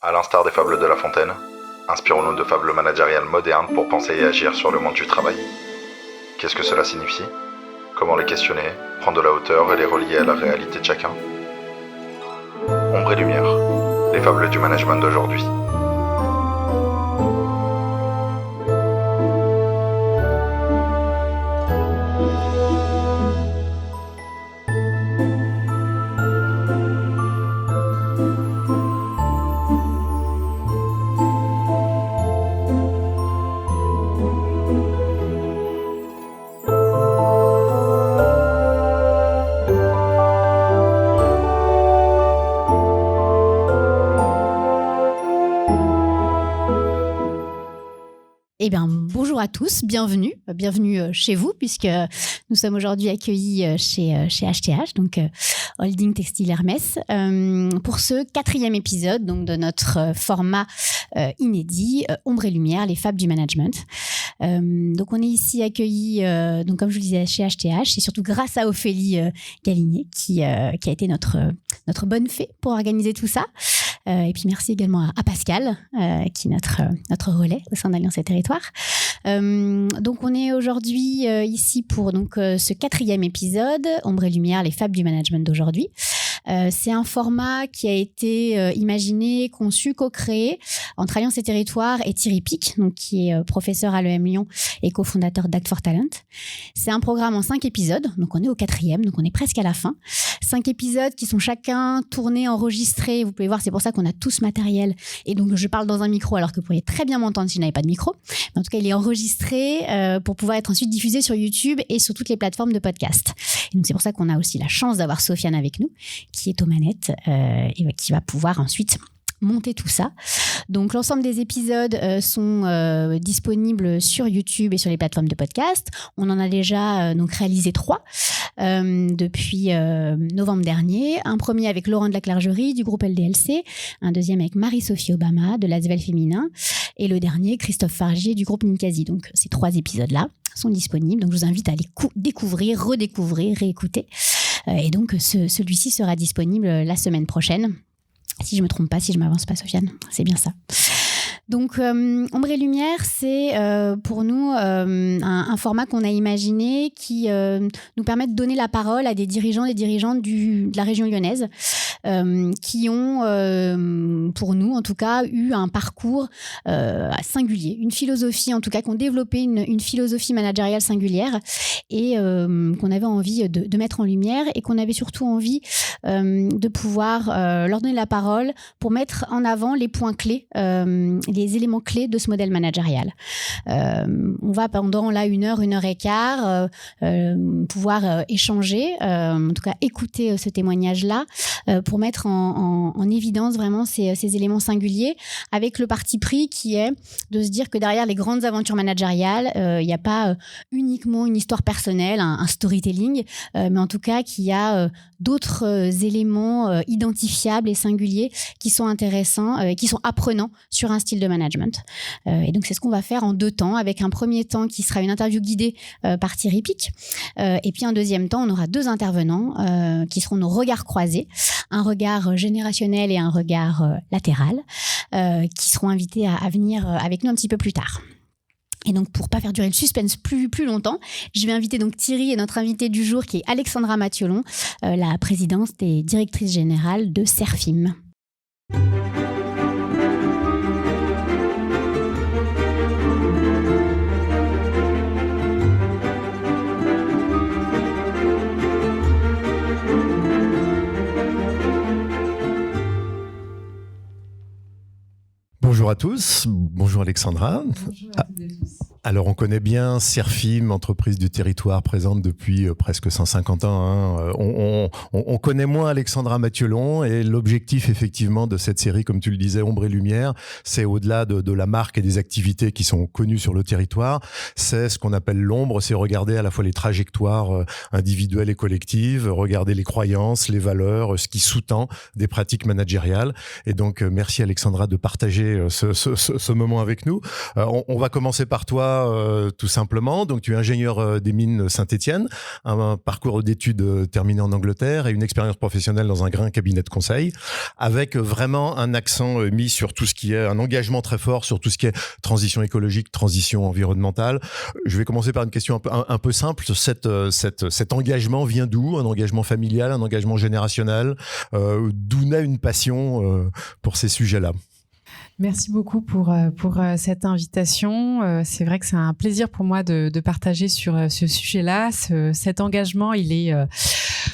À l'instar des fables de La Fontaine, inspirons-nous de fables managériales modernes pour penser et agir sur le monde du travail. Qu'est-ce que cela signifie ? Comment les questionner, prendre de la hauteur et les relier à la réalité de chacun ? Ombre et lumière, les fables du management d'aujourd'hui. Eh bien, bonjour à tous, bienvenue chez vous, puisque nous sommes aujourd'hui accueillis chez HTH, donc Holding Textile Hermès, pour ce 4e épisode donc, de notre format inédit, Ombre et Lumière, les fables du management. Donc, on est ici accueillis, donc, comme je vous le disais, chez HTH, et surtout grâce à Ophélie Galigné, qui a été notre bonne fée pour organiser tout ça. Et puis merci également à Pascal, qui est notre relais au sein d'Alliance et Territoire. Donc on est aujourd'hui ici pour ce 4e épisode, Ombre et Lumière, les fables du management d'aujourd'hui. C'est un format qui a été imaginé, conçu, co-créé entre Alliance et Territoire et Thierry Pic, donc, qui est professeur à l'EM Lyon et cofondateur d'Act for Talent. C'est un programme en 5 épisodes, donc on est au 4e, donc on est presque à la fin. 5 épisodes qui sont chacun tournés, enregistrés. Vous pouvez voir, c'est pour ça qu'on a tout ce matériel. Et donc, je parle dans un micro alors que vous pourriez très bien m'entendre si je n'avais pas de micro. Mais en tout cas, il est enregistré pour pouvoir être ensuite diffusé sur YouTube et sur toutes les plateformes de podcast. Et donc, c'est pour ça qu'on a aussi la chance d'avoir Sofiane avec nous, qui est aux manettes et qui va pouvoir ensuite monter tout ça. Donc, l'ensemble des épisodes sont disponibles sur YouTube et sur les plateformes de podcast. On en a déjà donc réalisé 3 depuis novembre dernier. Un premier avec Laurent de la Clergerie du groupe LDLC, un deuxième avec Marie-Sophie Obama de l'Asvel Féminin et le dernier Christophe Fargier du groupe Ninkasi. Donc, ces 3 épisodes-là sont disponibles. Donc, je vous invite à les découvrir, redécouvrir, réécouter. Et donc, celui-ci sera disponible la semaine prochaine. Si je ne me trompe pas, si je ne m'avance pas, Sofiane, c'est bien ça. Donc, Ombre et Lumière, c'est pour nous un format qu'on a imaginé qui nous permet de donner la parole à des dirigeants et dirigeantes de la région lyonnaise qui ont, pour nous en tout cas, eu un parcours singulier, une philosophie en tout cas, qui ont développé une philosophie managériale singulière et qu'on avait envie de mettre en lumière et qu'on avait surtout envie de pouvoir leur donner la parole pour mettre en avant les points clés, les éléments clés de ce modèle managérial. On va pendant là 1 heure et quart pouvoir échanger, en tout cas écouter ce témoignage-là pour mettre en évidence vraiment ces éléments singuliers avec le parti pris qui est de se dire que derrière les grandes aventures managériales, il n'y a pas uniquement une histoire personnelle, un storytelling, mais en tout cas qu'il y a d'autres éléments identifiables et singuliers qui sont intéressants et qui sont apprenants sur un style de management. Et donc, c'est ce qu'on va faire en 2 temps, avec un premier temps qui sera une interview guidée par Thierry Pic. Et puis, un deuxième temps, on aura 2 intervenants qui seront nos regards croisés, un regard générationnel et un regard latéral, qui seront invités à venir avec nous un petit peu plus tard. Et donc, pour ne pas faire durer le suspense plus longtemps, je vais inviter donc Thierry et notre invité du jour, qui est Alexandra Mathiolon, la présidente et directrice générale de Serfim. Bonjour à tous, bonjour Alexandra. Bonjour à toutes et tous. Alors on connaît bien Serfim, entreprise du territoire présente depuis presque 150 ans. On connaît moins Alexandra Mathiolon et l'objectif effectivement de cette série, comme tu le disais, Ombre et Lumière, c'est au-delà de la marque et des activités qui sont connues sur le territoire, c'est ce qu'on appelle l'ombre, c'est regarder à la fois les trajectoires individuelles et collectives, regarder les croyances, les valeurs, ce qui sous-tend des pratiques managériales. Et donc merci Alexandra de partager ce moment avec nous. On va commencer par toi. toi tout simplement. Donc, tu es ingénieur des mines Saint-Étienne, un parcours d'études terminé en Angleterre et une expérience professionnelle dans un grand cabinet de conseil, avec vraiment un accent mis sur tout ce qui est un engagement très fort sur tout ce qui est transition écologique, transition environnementale. Je vais commencer par une question un peu simple. Cet engagement vient d'où? Un engagement familial, un engagement générationnel? D'où naît une passion pour ces sujets-là? Merci beaucoup pour cette invitation. C'est vrai que c'est un plaisir pour moi de partager sur ce sujet-là. Cet engagement, il est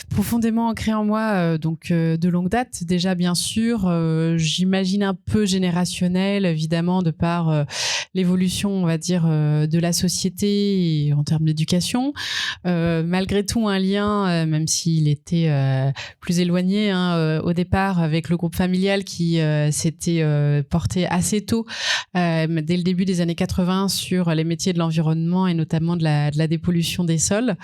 profondément ancré en moi de longue date. Déjà, bien sûr, j'imagine un peu générationnel, évidemment, de par l'évolution, on va dire, de la société et en termes d'éducation. Malgré tout, un lien, même s'il était plus éloigné au départ, avec le groupe familial qui s'était porté assez tôt, dès le début des années 80, sur les métiers de l'environnement et notamment de la dépollution des sols.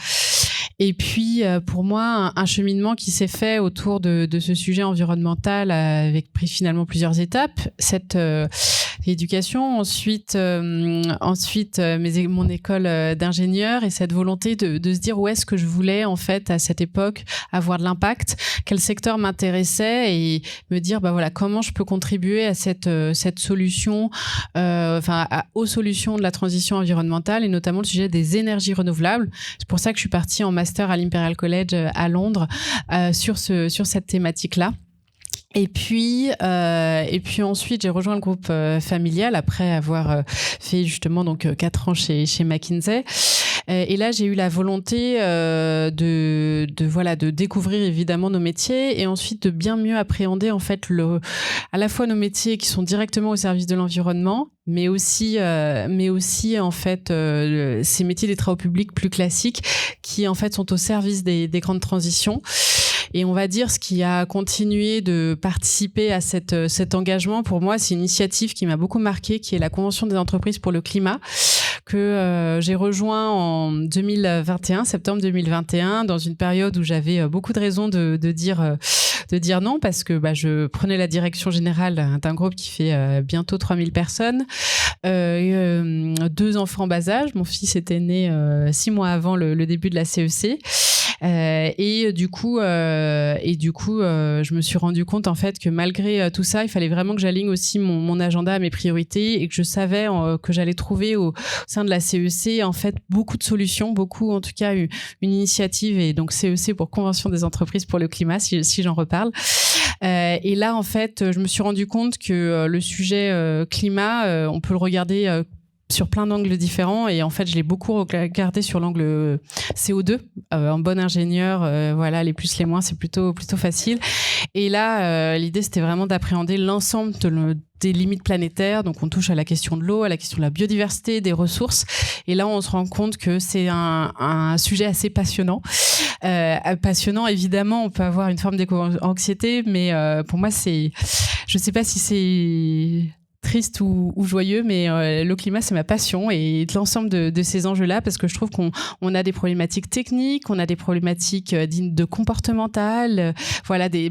Et puis, pour moi, un cheminement qui s'est fait autour de ce sujet environnemental avec finalement plusieurs étapes. Cette éducation, ensuite mon école d'ingénieur et cette volonté de se dire où est-ce que je voulais, en fait, à cette époque, avoir de l'impact, quel secteur m'intéressait et me dire, comment je peux contribuer à cette solution, aux solutions de la transition environnementale et notamment le sujet des énergies renouvelables. C'est pour ça que je suis partie en master à l'Imperial College à Londres sur cette thématique-là. Et puis ensuite, j'ai rejoint le groupe familial après avoir fait justement 4 ans chez McKinsey. Et là, j'ai eu la volonté de découvrir évidemment nos métiers et ensuite de bien mieux appréhender en fait à la fois nos métiers qui sont directement au service de l'environnement, mais aussi en fait ces métiers des travaux publics plus classiques qui en fait sont au service des grandes transitions. Et on va dire ce qui a continué de participer à cet engagement, pour moi, c'est une initiative qui m'a beaucoup marquée, qui est la Convention des entreprises pour le climat, que j'ai rejoint en 2021, septembre 2021, dans une période où j'avais beaucoup de raisons de dire non, parce que je prenais la direction générale d'un groupe qui fait bientôt 3000 personnes, 2 enfants en bas âge. Mon fils était né 6 mois avant le début de la CEC. Et du coup, je me suis rendu compte en fait que malgré tout ça, il fallait vraiment que j'aligne aussi mon agenda à mes priorités et que je savais que j'allais trouver au sein de la CEC en fait beaucoup de solutions, beaucoup en tout cas une initiative, et donc CEC pour Convention des entreprises pour le climat, si j'en reparle. Et là en fait, je me suis rendu compte que le sujet climat, on peut le regarder sur plein d'angles différents, et en fait je l'ai beaucoup regardé sur l'angle CO2 en bon ingénieur, les plus les moins, c'est plutôt facile. Et là l'idée c'était vraiment d'appréhender l'ensemble des limites planétaires. Donc on touche à la question de l'eau, à la question de la biodiversité, des ressources, et là on se rend compte que c'est un sujet assez passionnant. Passionnant, évidemment, on peut avoir une forme d'éco-anxiété, mais pour moi je sais pas si c'est triste ou joyeux, mais le climat, c'est ma passion, et l'ensemble de ces enjeux-là, parce que je trouve qu'on a des problématiques techniques, on a des problématiques de comportementales,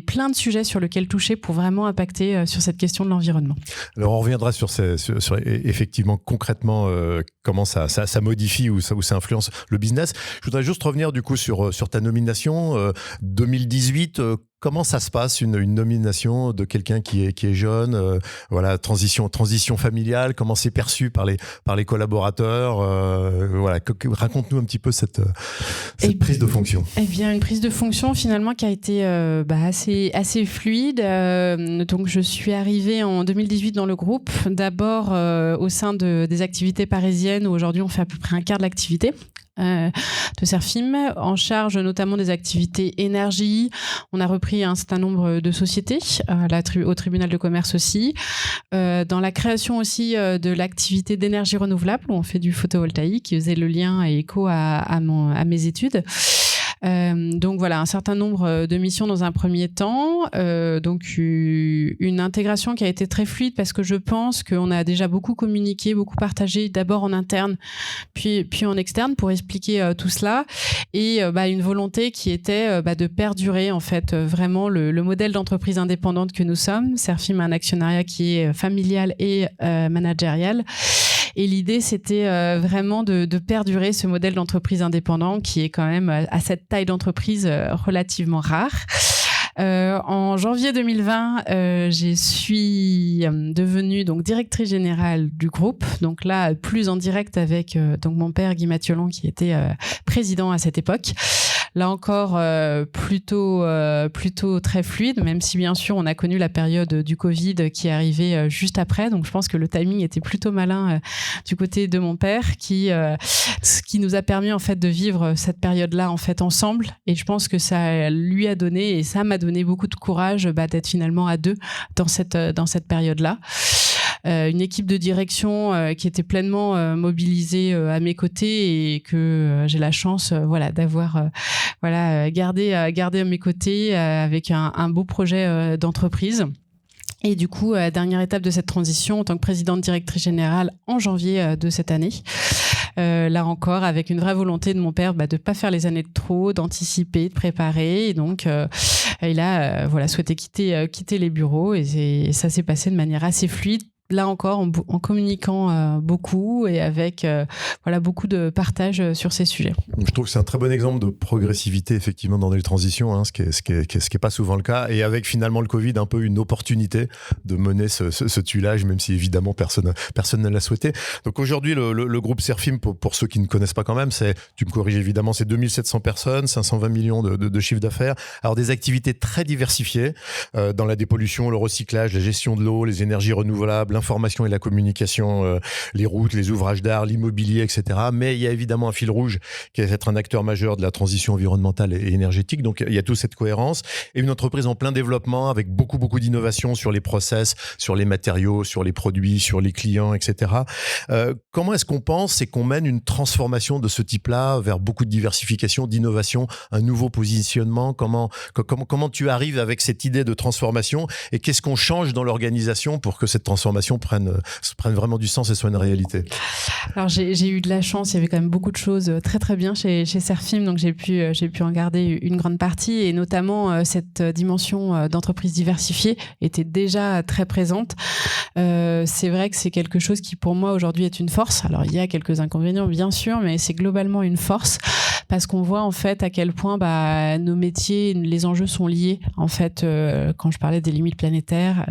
plein de sujets sur lesquels toucher pour vraiment impacter sur cette question de l'environnement. Alors, on reviendra sur effectivement, concrètement, comment ça modifie ou ça influence le business. Je voudrais juste revenir du coup sur ta nomination 2018. Comment ça se passe, une nomination de quelqu'un qui est jeune, transition familiale, comment c'est perçu par les collaborateurs, raconte-nous un petit peu cette prise de fonction. Eh bien, une prise de fonction finalement qui a été assez fluide. Donc, je suis arrivée en 2018 dans le groupe, d'abord au sein des activités parisiennes, où aujourd'hui on fait à peu près un quart de l'activité de Serfim, en charge notamment des activités énergie. On a repris un certain nombre de sociétés, au tribunal de commerce aussi, dans la création aussi de l'activité d'énergie renouvelable, où on fait du photovoltaïque, qui faisait le lien et écho à mes études. Donc voilà, un certain nombre de missions dans un premier temps, donc une intégration qui a été très fluide, parce que je pense qu'on a déjà beaucoup communiqué, beaucoup partagé, d'abord en interne puis en externe, pour expliquer tout cela, et une volonté qui était de perdurer en fait vraiment le modèle d'entreprise indépendante que nous sommes. Serfim a un actionnariat qui est familial et managérial. Et l'idée, c'était vraiment de perdurer ce modèle d'entreprise indépendant qui est quand même à cette taille d'entreprise relativement rare. En janvier 2020, je suis devenue donc directrice générale du groupe. Donc là, plus en direct avec donc mon père Guy Mathiolon qui était président à cette époque. Là encore, plutôt très fluide, même si bien sûr on a connu la période du Covid qui est arrivée juste après. Donc je pense que le timing était plutôt malin du côté de mon père, ce qui nous a permis en fait de vivre cette période-là en fait ensemble. Et je pense que ça lui a donné et ça m'a donné beaucoup de courage d'être finalement à deux dans cette période-là. Une équipe de direction qui était pleinement mobilisée à mes côtés et que j'ai la chance d'avoir gardé à mes côtés avec un beau projet d'entreprise. Et du coup, dernière étape de cette transition en tant que présidente directrice générale en janvier de cette année. Là encore, avec une vraie volonté de mon père de pas faire les années de trop, d'anticiper, de préparer. Et donc, il a souhaité quitter les bureaux et ça s'est passé de manière assez fluide. Là encore, en communiquant beaucoup et avec beaucoup de partage sur ces sujets. Je trouve que c'est un très bon exemple de progressivité effectivement dans les transitions, ce qui est pas souvent le cas, et avec finalement le Covid un peu une opportunité de mener ce tuilage, même si évidemment personne ne l'a souhaité. Donc aujourd'hui, le groupe Serfim, pour ceux qui ne connaissent pas quand même, tu me corriges évidemment, c'est 2700 personnes, 520 millions de chiffre d'affaires. Alors des activités très diversifiées dans la dépollution, le recyclage, la gestion de l'eau, les énergies renouvelables, l'information et la communication, les routes, les ouvrages d'art, l'immobilier, etc. Mais il y a évidemment un fil rouge qui est d'être un acteur majeur de la transition environnementale et énergétique. Donc il y a toute cette cohérence et une entreprise en plein développement avec beaucoup d'innovations sur les process, sur les matériaux, sur les produits, sur les clients, etc. Comment est-ce qu'on pense et qu'on mène une transformation de ce type-là vers beaucoup de diversification, d'innovation, un nouveau positionnement? Comment tu arrives avec cette idée de transformation et qu'est-ce qu'on change dans l'organisation pour que cette transformation prenne vraiment du sens et soit une réalité? Alors j'ai eu de la chance, il y avait quand même beaucoup de choses très très bien chez Serfim, donc j'ai pu en garder une grande partie et notamment cette dimension d'entreprise diversifiée était déjà très présente. C'est vrai que c'est quelque chose qui pour moi aujourd'hui est une force. Alors il y a quelques inconvénients bien sûr, mais c'est globalement une force parce qu'on voit en fait à quel point nos métiers, les enjeux sont liés. En fait, quand je parlais des limites planétaires,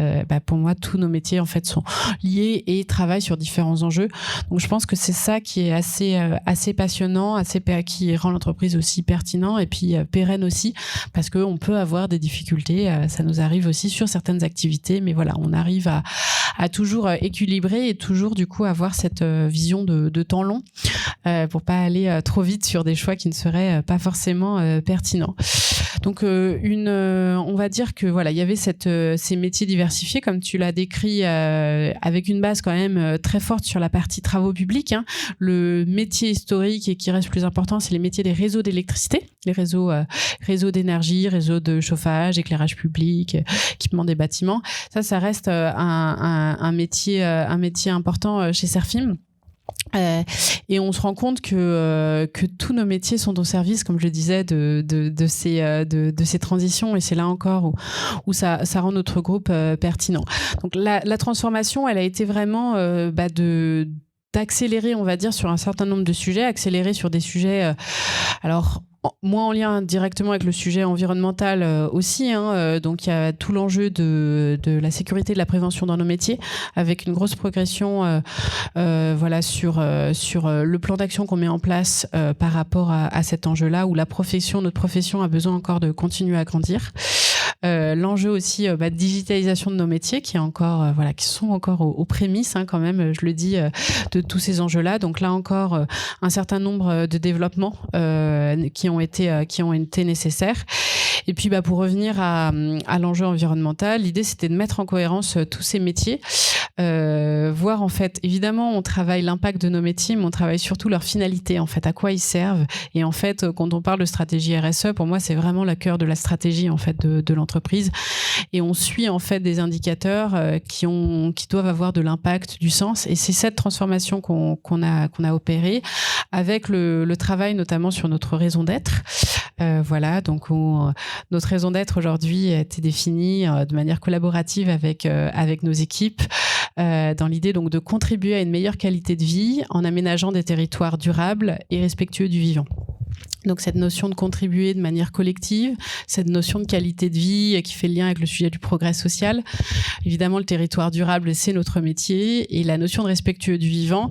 pour moi tous nos métiers en fait sont liés et travaillent sur différents enjeux. Donc je pense que c'est ça qui est assez passionnant, qui rend l'entreprise aussi pertinent et puis pérenne aussi parce qu'on peut avoir des difficultés. Ça nous arrive aussi sur certaines activités, mais voilà, on arrive à toujours équilibrer et toujours du coup avoir cette vision de temps long pour pas aller trop vite sur des choix qui ne seraient pas forcément pertinents. Donc on va dire que voilà, il y avait ces métiers diversifiés comme tu l'as décrit avec une base quand même très forte sur la partie travaux publics. Le métier historique et qui reste plus important, c'est les métiers des réseaux d'électricité, les réseaux d'énergie, réseaux de chauffage, éclairage public, équipement des bâtiments. Ça reste un métier important chez Serfim. Et on se rend compte que tous nos métiers sont au service, comme je le disais, de ces transitions. Et c'est là encore où ça rend notre groupe pertinent. Donc la transformation, elle a été vraiment d'accélérer, on va dire, sur un certain nombre de sujets, accélérer sur des sujets. Alors moins en lien directement avec le sujet environnemental aussi. Donc il y a tout l'enjeu de la sécurité et de la prévention dans nos métiers, avec une grosse progression sur le plan d'action qu'on met en place par rapport à cet enjeu-là, où notre profession a besoin encore de continuer à grandir. L'enjeu aussi de digitalisation de nos métiers qui sont encore aux prémices quand même, je le dis, de tous ces enjeux-là. Donc là encore, un certain nombre de développements qui ont été nécessaires. Et puis pour revenir à l'enjeu environnemental, l'idée c'était de mettre en cohérence tous ces métiers, voir en fait, évidemment on travaille l'impact de nos métiers, mais on travaille surtout leur finalité, en fait, à quoi ils servent. Et en fait, quand on parle de stratégie RSE, pour moi c'est vraiment le cœur de la stratégie en fait de l'entreprise. Et on suit en fait des indicateurs qui doivent avoir de l'impact, du sens. Et c'est cette transformation qu'on a opérée avec le travail notamment sur notre raison d'être. Donc notre raison d'être aujourd'hui a été définie de manière collaborative avec nos équipes. dans l'idée donc de contribuer à une meilleure qualité de vie en aménageant des territoires durables et respectueux du vivant. Donc cette notion de contribuer de manière collective, cette notion de qualité de vie qui fait le lien avec le sujet du progrès social. Évidemment, le territoire durable, c'est notre métier, et la notion de respectueux du vivant,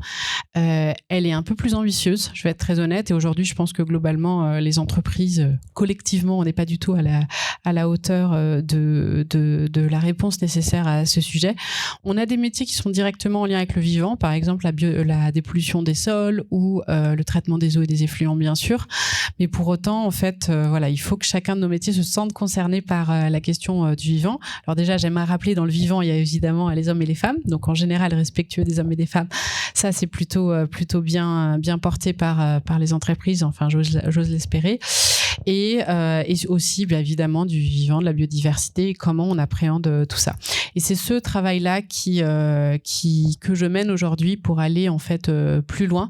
elle est un peu plus ambitieuse, je vais être très honnête, et aujourd'hui, je pense que globalement, les entreprises, collectivement, on n'est pas du tout à la hauteur de la réponse nécessaire à ce sujet. On a des métiers qui sont directement en lien avec le vivant, par exemple la dépollution des sols ou le traitement des eaux et des effluents, bien sûr. Mais pour autant, en fait, voilà, il faut que chacun de nos métiers se sente concerné par la question du vivant. Alors déjà, j'aimerais rappeler, dans le vivant, il y a évidemment les hommes et les femmes. Donc en général, respectueux des hommes et des femmes, ça c'est plutôt bien porté par les entreprises. Enfin, j'ose l'espérer. Et aussi, bien évidemment, du vivant, de la biodiversité, et comment on appréhende tout ça. Et c'est ce travail-là que je mène aujourd'hui pour aller en fait plus loin,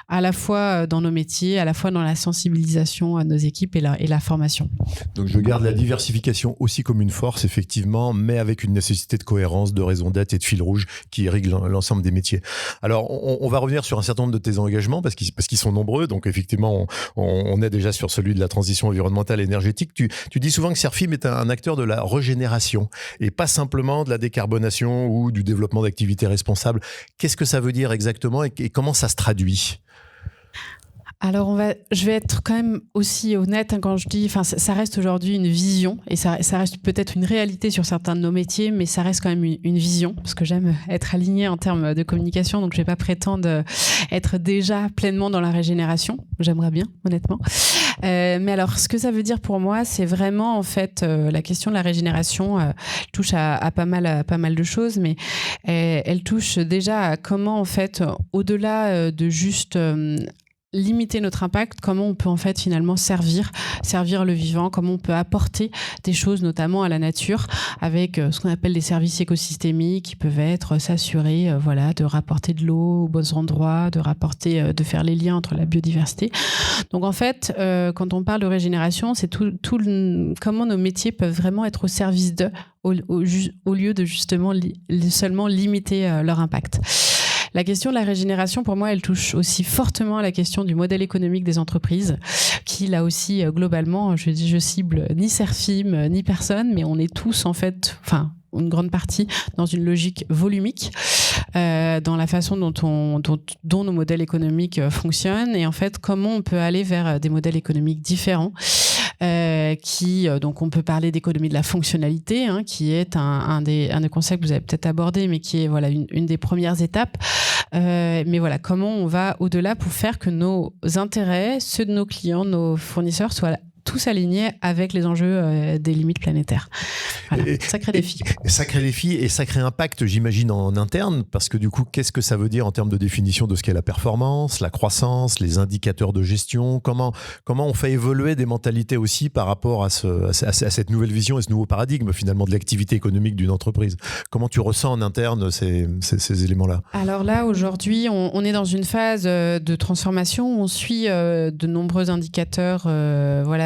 à la fois dans nos métiers, à la fois dans la sensibilisation à nos équipes et la formation. Donc je garde la diversification aussi comme une force, effectivement, mais avec une nécessité de cohérence, de raison d'être et de fil rouge qui irrigue l'ensemble des métiers. Alors on va revenir sur un certain nombre de tes engagements parce qu'ils sont nombreux. Donc effectivement, on est déjà sur celui de la transition environnementale et énergétique. Tu dis souvent que Serfim est un acteur de la régénération et pas simplement de la décarbonation ou du développement d'activités responsables. Qu'est-ce que ça veut dire exactement et comment ça se traduit ? Alors je vais être quand même aussi honnête quand je dis, enfin ça reste aujourd'hui une vision et ça reste peut-être une réalité sur certains de nos métiers, mais ça reste quand même une vision parce que j'aime être alignée en termes de communication, donc je vais pas prétendre être déjà pleinement dans la régénération. J'aimerais bien, honnêtement. Mais alors ce que ça veut dire pour moi, c'est vraiment en fait la question de la régénération touche à pas mal de choses, mais elle touche déjà à comment en fait au-delà de juste limiter notre impact, comment on peut en fait finalement servir le vivant, comment on peut apporter des choses notamment à la nature avec ce qu'on appelle des services écosystémiques qui peuvent être s'assurer de rapporter de l'eau aux bons endroits, de faire les liens entre la biodiversité. Donc en fait, quand on parle de régénération, c'est comment nos métiers peuvent vraiment être au service d'eux au lieu de justement seulement limiter leur impact. La question de la régénération, pour moi, elle touche aussi fortement à la question du modèle économique des entreprises, qui là aussi, globalement, je cible ni Serfim, ni personne, mais on est tous en fait, une grande partie, dans une logique volumique, dans la façon dont nos modèles économiques fonctionnent, et en fait, comment on peut aller vers des modèles économiques différents. Donc on peut parler d'économie de la fonctionnalité, qui est un des concepts que vous avez peut-être abordé, mais qui est une des premières étapes. Mais voilà, comment on va au-delà pour faire que nos intérêts, ceux de nos clients, nos fournisseurs soient tous alignés avec les enjeux des limites planétaires. Voilà, sacré défi. Sacré défi et sacré impact, j'imagine, en interne, parce que du coup, qu'est-ce que ça veut dire en termes de définition de ce qu'est la performance, la croissance, les indicateurs de gestion ? Comment on fait évoluer des mentalités aussi par rapport à cette nouvelle vision et ce nouveau paradigme, finalement, de l'activité économique d'une entreprise ? Comment tu ressens en interne ces éléments-là ? Alors là, aujourd'hui, on est dans une phase de transformation où on suit de nombreux indicateurs,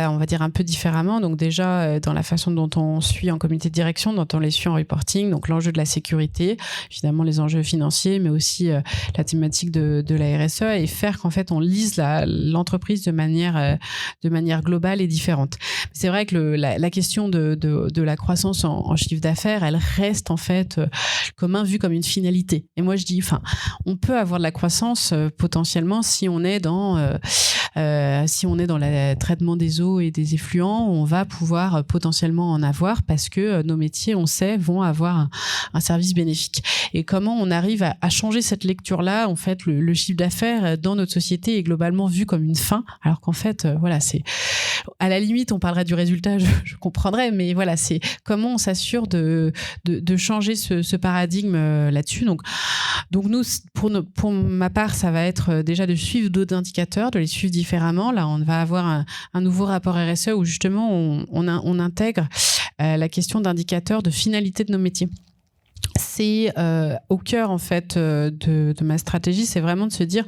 on va dire un peu différemment. Donc déjà, dans la façon dont on suit en comité de direction, dont on les suit en reporting, donc l'enjeu de la sécurité, évidemment les enjeux financiers, mais aussi la thématique de la RSE, et faire qu'en fait on lise l'entreprise de manière globale et différente. C'est vrai que la question de la croissance en chiffre d'affaires, elle reste en fait vue comme une finalité. Et moi je dis, on peut avoir de la croissance potentiellement si on est dans le traitement des eaux et des effluents, on va pouvoir potentiellement en avoir parce que nos métiers, on sait, vont avoir un service bénéfique. Et comment on arrive à changer cette lecture-là, en fait, le chiffre d'affaires dans notre société est globalement vu comme une fin, alors qu'en fait, c'est à la limite, on parlerait du résultat, je comprendrais, mais voilà, c'est comment on s'assure de changer ce paradigme là-dessus. Donc nous, pour ma part, ça va être déjà de suivre d'autres indicateurs, de les suivre différemment. Là, on va avoir un nouveau rapport RSE où justement on intègre la question d'indicateurs de finalité de nos métiers. c'est au cœur en fait de ma stratégie, c'est vraiment de se dire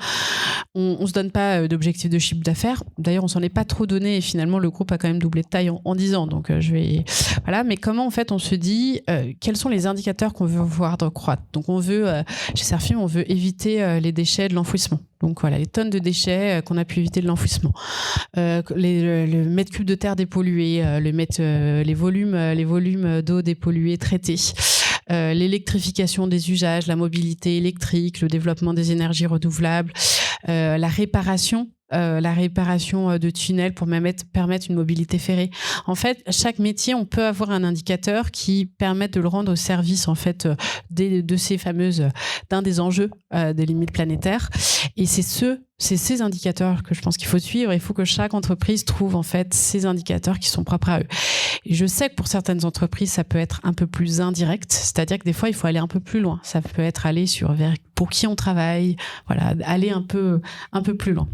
on se donne pas d'objectif de chiffre d'affaires. D'ailleurs, on s'en est pas trop donné et finalement le groupe a quand même doublé de taille en 10 ans. Donc voilà. Mais comment en fait on se dit quels sont les indicateurs qu'on veut voir croître. Donc on veut chez Serfim, on veut éviter les déchets de l'enfouissement. Donc voilà, les tonnes de déchets qu'on a pu éviter de l'enfouissement, le mètre cube de terre dépollué, les volumes d'eau dépolluée traités. L'électrification des usages, la mobilité électrique, le développement des énergies renouvelables, la réparation de tunnels pour permettre une mobilité ferrée. En fait, chaque métier, on peut avoir un indicateur qui permet de le rendre au service en fait de ces fameuses d'un des enjeux des limites planétaires. Et c'est ces indicateurs que je pense qu'il faut suivre. Il faut que chaque entreprise trouve en fait ces indicateurs qui sont propres à eux. Et je sais que pour certaines entreprises, ça peut être un peu plus indirect, c'est-à-dire que des fois, il faut aller un peu plus loin. Ça peut être aller vers pour qui on travaille, voilà, aller un peu plus loin.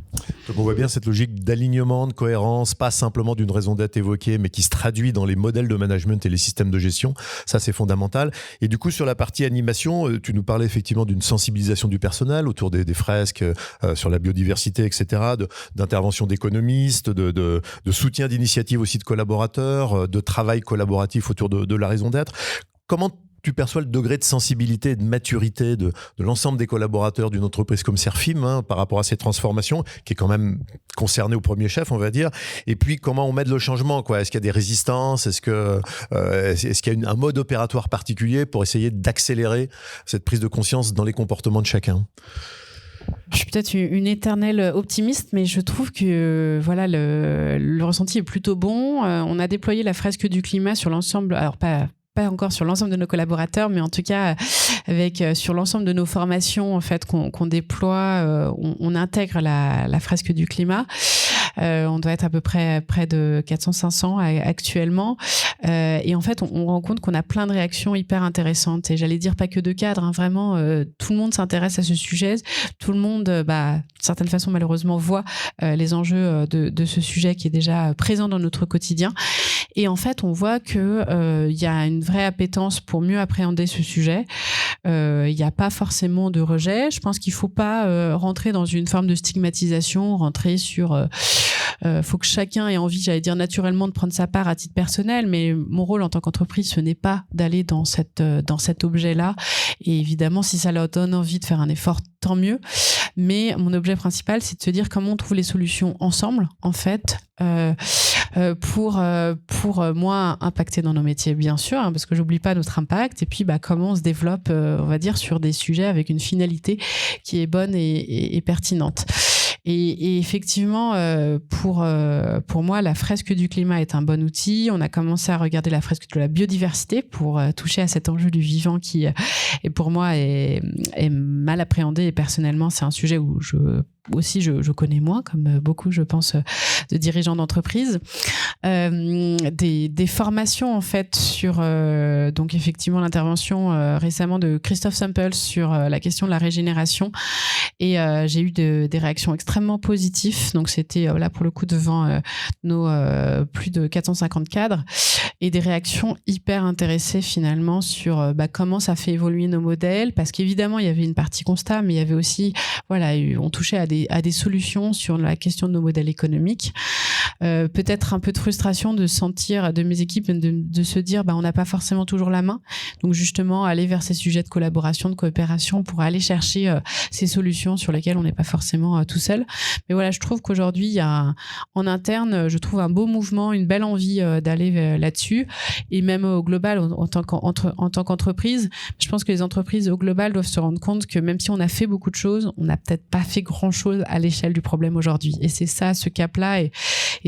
Donc on voit bien cette logique d'alignement, de cohérence, pas simplement d'une raison d'être évoquée, mais qui se traduit dans les modèles de management et les systèmes de gestion. Ça, c'est fondamental. Et du coup, sur la partie animation, tu nous parlais effectivement d'une sensibilisation du personnel autour des fresques sur la biodiversité, etc., d'intervention d'économistes, de soutien d'initiatives aussi de collaborateurs, de travail collaboratif autour de la raison d'être. Comment tu perçois le degré de sensibilité et de maturité de l'ensemble des collaborateurs d'une entreprise comme Serfim par rapport à ces transformations, qui est quand même concernée au premier chef, on va dire. Et puis, comment on mène le changement, quoi. Est-ce qu'il y a des résistances ? Est-ce qu'il y a un mode opératoire particulier pour essayer d'accélérer cette prise de conscience dans les comportements de chacun ? Je suis peut-être une éternelle optimiste, mais je trouve que voilà, le ressenti est plutôt bon. On a déployé la fresque du climat sur l'ensemble, alors pas encore sur l'ensemble de nos collaborateurs, mais en tout cas sur l'ensemble de nos formations en fait qu'on déploie, on intègre la fresque du climat. On doit être à peu près près de 400-500 actuellement. Et en fait, on rend compte qu'on a plein de réactions hyper intéressantes. Et j'allais dire pas que de cadres, vraiment, tout le monde s'intéresse à ce sujet. Tout le monde, d'une certaine façon, malheureusement, voit les enjeux de ce sujet qui est déjà présent dans notre quotidien. Et en fait, on voit que y a une vraie appétence pour mieux appréhender ce sujet. Il n'y a pas forcément de rejet. Je pense qu'il ne faut pas rentrer dans une forme de stigmatisation, rentrer sur... faut que chacun ait envie, j'allais dire naturellement, de prendre sa part à titre personnel, mais mon rôle en tant qu'entreprise, ce n'est pas d'aller dans cet objet-là. Et évidemment, si ça leur donne envie de faire un effort, tant mieux. Mais mon objet principal, c'est de se dire comment on trouve les solutions ensemble, en fait, pour moi impacter dans nos métiers, bien sûr, parce que j'oublie pas notre impact. Et puis, comment on se développe, on va dire, sur des sujets avec une finalité qui est bonne et pertinente. Et effectivement, pour moi, la fresque du climat est un bon outil. On a commencé à regarder la fresque de la biodiversité pour toucher à cet enjeu du vivant qui, et pour moi, est mal appréhendé. Et personnellement, c'est un sujet où je connais moins, comme beaucoup, je pense, de dirigeants d'entreprise. Des formations, en fait, sur donc effectivement l'intervention récemment de Christophe Samples sur la question de la régénération. Et j'ai eu des réactions extrêmement positives. Donc, c'était là, pour le coup, devant nos plus de 450 cadres. Et des réactions hyper intéressées, finalement, sur comment ça fait évoluer nos modèles. Parce qu'évidemment, il y avait une partie constat, mais il y avait aussi, voilà, on touchait à des solutions sur la question de nos modèles économiques. Peut-être un peu de frustration de sentir de mes équipes de se dire on n'a pas forcément toujours la main, donc justement aller vers ces sujets de collaboration, de coopération pour aller chercher ces solutions sur lesquelles on n'est pas forcément tout seul. Mais voilà, je trouve qu'aujourd'hui il y a en interne, je trouve un beau mouvement, une belle envie d'aller là-dessus, et même au global en tant qu'entreprise, je pense que les entreprises au global doivent se rendre compte que même si on a fait beaucoup de choses, on n'a peut-être pas fait grand-chose à l'échelle du problème aujourd'hui. Et c'est ça, ce cap-là et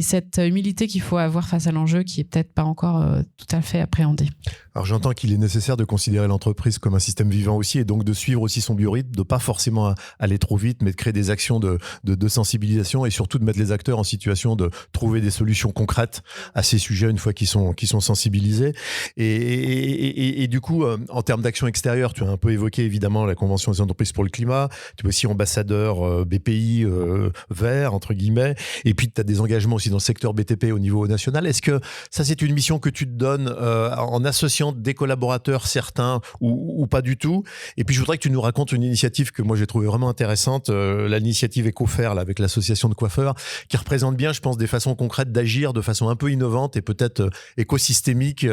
cette humilité qu'il faut avoir face à l'enjeu qui est peut-être pas encore tout à fait appréhendé. Alors j'entends qu'il est nécessaire de considérer l'entreprise comme un système vivant aussi, et donc de suivre aussi son biorhythme, de pas forcément aller trop vite, mais de créer des actions de sensibilisation et surtout de mettre les acteurs en situation de trouver des solutions concrètes à ces sujets une fois qu'ils sont sensibilisés. Et du coup, en termes d'action extérieure, tu as un peu évoqué évidemment la Convention des entreprises pour le climat, tu es aussi ambassadeur BPI vert, entre guillemets, et puis tu as des engagements aussi dans le secteur BTP au niveau national. Est-ce que ça, c'est une mission que tu te donnes en associant conscients des collaborateurs, certains ou pas du tout. Et puis je voudrais que tu nous racontes une initiative que moi j'ai trouvée vraiment intéressante, l'initiative Ecofair là, avec l'association de coiffeurs, qui représente bien, je pense, des façons concrètes d'agir de façon un peu innovante et peut-être écosystémique.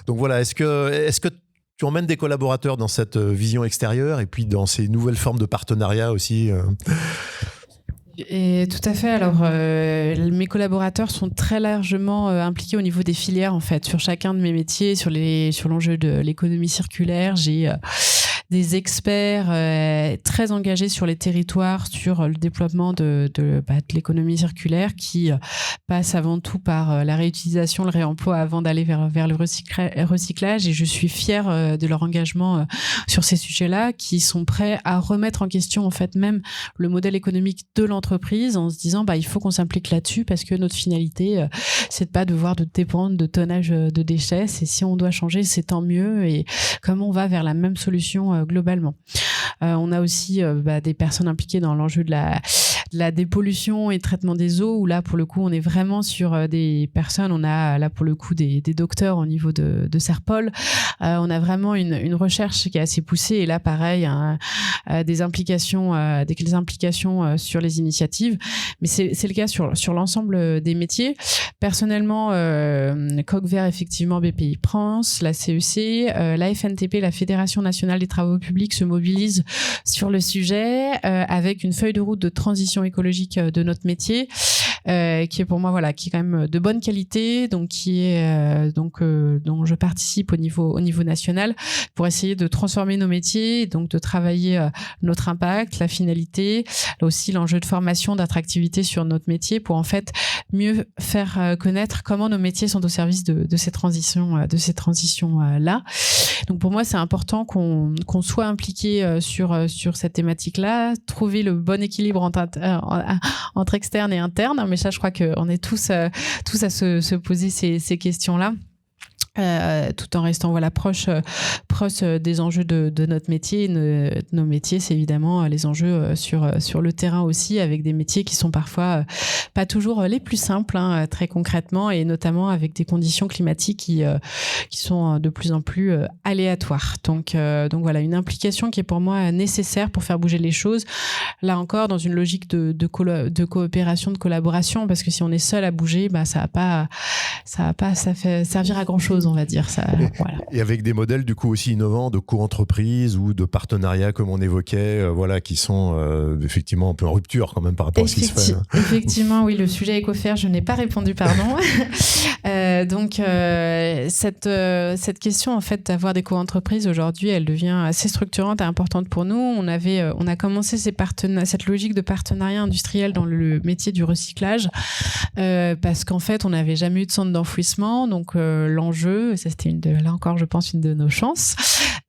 Donc voilà, est-ce que tu emmènes des collaborateurs dans cette vision extérieure et puis dans ces nouvelles formes de partenariat aussi Et tout à fait. Alors, mes collaborateurs sont très largement impliqués au niveau des filières, en fait, sur chacun de mes métiers, sur l'enjeu de l'économie circulaire. J'ai des experts très engagés sur les territoires, sur le développement de l'économie circulaire, qui passe avant tout par la réutilisation, le réemploi, avant d'aller vers le recyclage. Et je suis fière de leur engagement sur ces sujets-là, qui sont prêts à remettre en question, en fait, même le modèle économique de l'entreprise, en se disant il faut qu'on s'implique là-dessus, parce que notre finalité, c'est de pas devoir dépendre de tonnage de déchets. Et si on doit changer, c'est tant mieux. Et comme on va vers la même solution globalement. On a aussi des personnes impliquées dans l'enjeu de la dépollution et traitement des eaux, où là, pour le coup, on est vraiment sur des personnes. On a là, pour le coup, des docteurs au niveau de Serpol. On a vraiment une recherche qui est assez poussée. Et là, pareil, des implications sur les initiatives. Mais c'est le cas sur l'ensemble des métiers. Personnellement, Coq Vert, effectivement, BPI France, la CEC, la FNTP, la Fédération nationale des travaux publics, se mobilise sur le sujet avec une feuille de route de transition écologique de notre métier, qui est pour moi qui est quand même de bonne qualité, donc qui est dont je participe au niveau national, pour essayer de transformer nos métiers, donc de travailler notre impact, la finalité, là aussi l'enjeu de formation, d'attractivité sur notre métier, pour en fait mieux faire connaître comment nos métiers sont au service de ces transitions là. Donc pour moi, c'est important qu'on soit impliqué sur cette thématique-là, trouver le bon équilibre entre externe et interne. Mais ça, je crois qu'on est tous à se poser ces questions-là. Tout en restant proche des enjeux de notre métier. Nos métiers, c'est évidemment les enjeux sur le terrain aussi, avec des métiers qui sont parfois pas toujours les plus simples, très concrètement, et notamment avec des conditions climatiques qui sont de plus en plus aléatoires. Donc voilà, une implication qui est pour moi nécessaire pour faire bouger les choses. Là encore, dans une logique de coopération, de collaboration, parce que si on est seul à bouger, ça va pas servir à grand chose, on va dire ça. Voilà. Et avec des modèles du coup aussi innovants de co-entreprise ou de partenariat, comme on évoquait, qui sont effectivement un peu en rupture quand même par rapport à ce qui se fait. Effectivement, oui, le sujet Ecofair, je n'ai pas répondu, pardon. Cette question en fait d'avoir des co-entreprises aujourd'hui, elle devient assez structurante et importante pour nous. On a commencé cette logique de partenariat industriel dans le métier du recyclage, parce qu'en fait, on n'avait jamais eu de centre d'enfouissement, donc l'enjeu, ça c'était là encore, je pense, une de nos chances.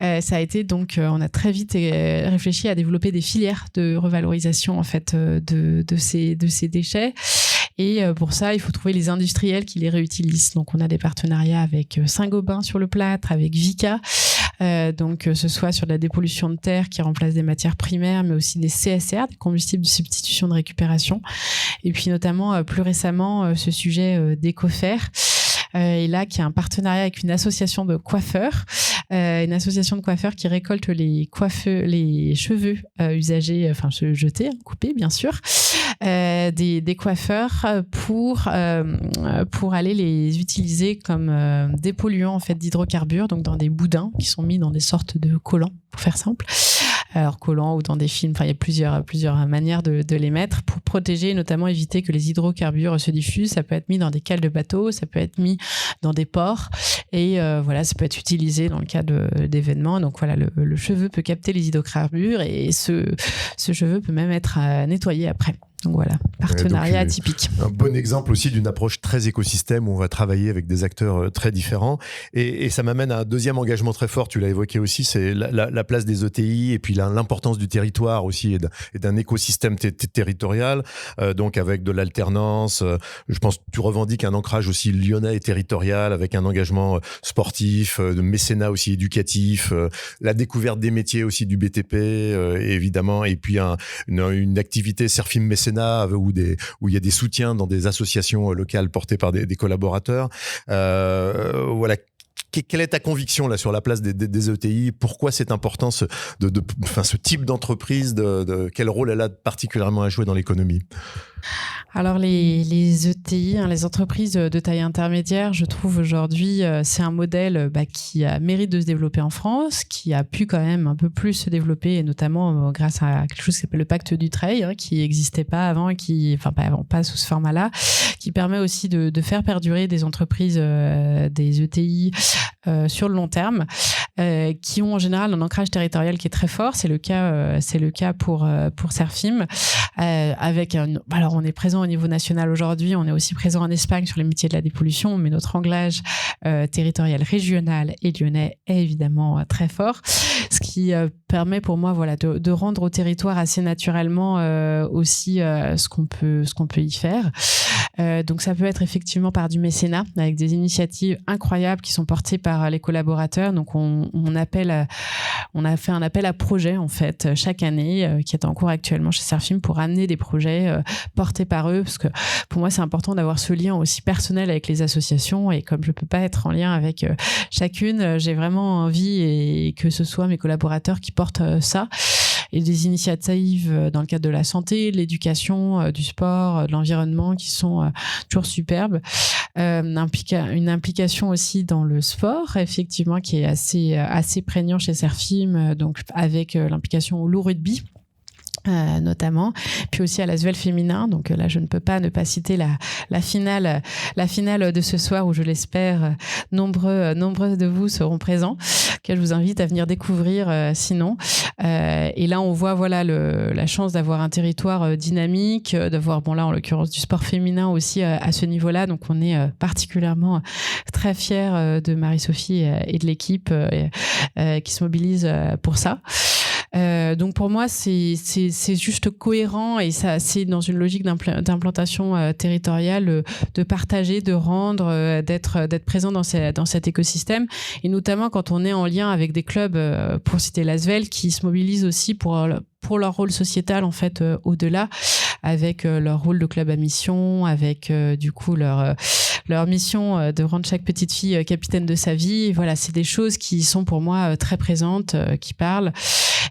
Ça a été donc, on a très vite réfléchi à développer des filières de revalorisation en fait de ces déchets. Et pour ça, il faut trouver les industriels qui les réutilisent. Donc, on a des partenariats avec Saint-Gobain sur le plâtre, avec Vicat. Donc, ce soit sur la dépollution de terre qui remplace des matières primaires, mais aussi des CSR, des combustibles de substitution de récupération. Et puis, notamment, plus récemment, ce sujet d'Ecofair. Et là, qui a un partenariat avec une association de coiffeurs, qui récolte les cheveux usagés, jetés, coupés bien sûr, des coiffeurs pour aller les utiliser comme dépolluants en fait d'hydrocarbures, donc dans des boudins qui sont mis dans des sortes de collants, pour faire simple. Alors collants ou dans des films, il y a plusieurs manières de les mettre pour protéger, notamment éviter que les hydrocarbures se diffusent. Ça peut être mis dans des cales de bateaux, ça peut être mis dans des ports, et ça peut être utilisé dans le cas d'événements. Donc voilà, le cheveu peut capter les hydrocarbures, et ce cheveu peut même être nettoyé après. Donc voilà, partenariat atypique. Un bon exemple aussi d'une approche très écosystème où on va travailler avec des acteurs très différents. Et ça m'amène à un deuxième engagement très fort, tu l'as évoqué aussi, c'est la place des ETI et puis l'importance du territoire aussi et d'un écosystème territorial, donc avec de l'alternance. Je pense que tu revendiques un ancrage aussi lyonnais et territorial avec un engagement sportif, de mécénat aussi éducatif, la découverte des métiers aussi du BTP évidemment, et puis une activité Serfim mécénat où il y a des soutiens dans des associations locales portées par des collaborateurs. Voilà. Quelle est ta conviction là sur la place des ETI? Pourquoi c'est important ce type d'entreprise, quel rôle elle a particulièrement à jouer dans l'économie? Alors les ETI, les entreprises de taille intermédiaire, je trouve aujourd'hui, c'est un modèle qui mérite de se développer en France, qui a pu quand même un peu plus se développer, et notamment grâce à quelque chose qui s'appelle le pacte Dutreil, qui n'existait pas avant, pas sous ce format-là, qui permet aussi de faire perdurer des entreprises, des ETI sur le long terme, qui ont en général un ancrage territorial qui est très fort. C'est le cas pour Serfim, alors on est présent au niveau national aujourd'hui, on est aussi présent en Espagne sur les métiers de la dépollution, mais notre ancrage territorial régional et lyonnais est évidemment très fort, ce qui permet pour moi de rendre au territoire assez naturellement aussi ce qu'on peut y faire. Donc ça peut être effectivement par du mécénat, avec des initiatives incroyables qui sont portées par les collaborateurs. Donc on a fait un appel à projet en fait chaque année qui est en cours actuellement chez Serfim pour amener des projets portés par eux, parce que pour moi c'est important d'avoir ce lien aussi personnel avec les associations, et comme je peux pas être en lien avec chacune, j'ai vraiment envie et que ce soit mes collaborateurs qui portent ça. Et des initiatives dans le cadre de la santé, de l'éducation, du sport, de l'environnement qui sont toujours superbes. Une implication aussi dans le sport, effectivement, qui est assez prégnant chez Serfim, donc avec l'implication au loup rugby. Notamment, puis aussi à l'Asvel féminin. Donc là, je ne peux pas ne pas citer la finale de ce soir, où je l'espère, nombreux de vous seront présents, que je vous invite à venir découvrir sinon. Et là, on voit la chance d'avoir un territoire dynamique, d'avoir, là en l'occurrence du sport féminin aussi à ce niveau-là. Donc on est particulièrement très fiers de Marie-Sophie et de l'équipe qui se mobilise pour ça. Donc pour moi c'est juste cohérent, et ça c'est dans une logique d'implantation territoriale, de partager, de rendre, d'être présent dans cet écosystème, et notamment quand on est en lien avec des clubs, pour citer l'Asvel, qui se mobilisent aussi pour leur rôle sociétal en fait, au-delà, avec leur rôle de club à mission, avec du coup leur mission de rendre chaque petite fille capitaine de sa vie. Voilà, c'est des choses qui sont pour moi très présentes, qui parlent.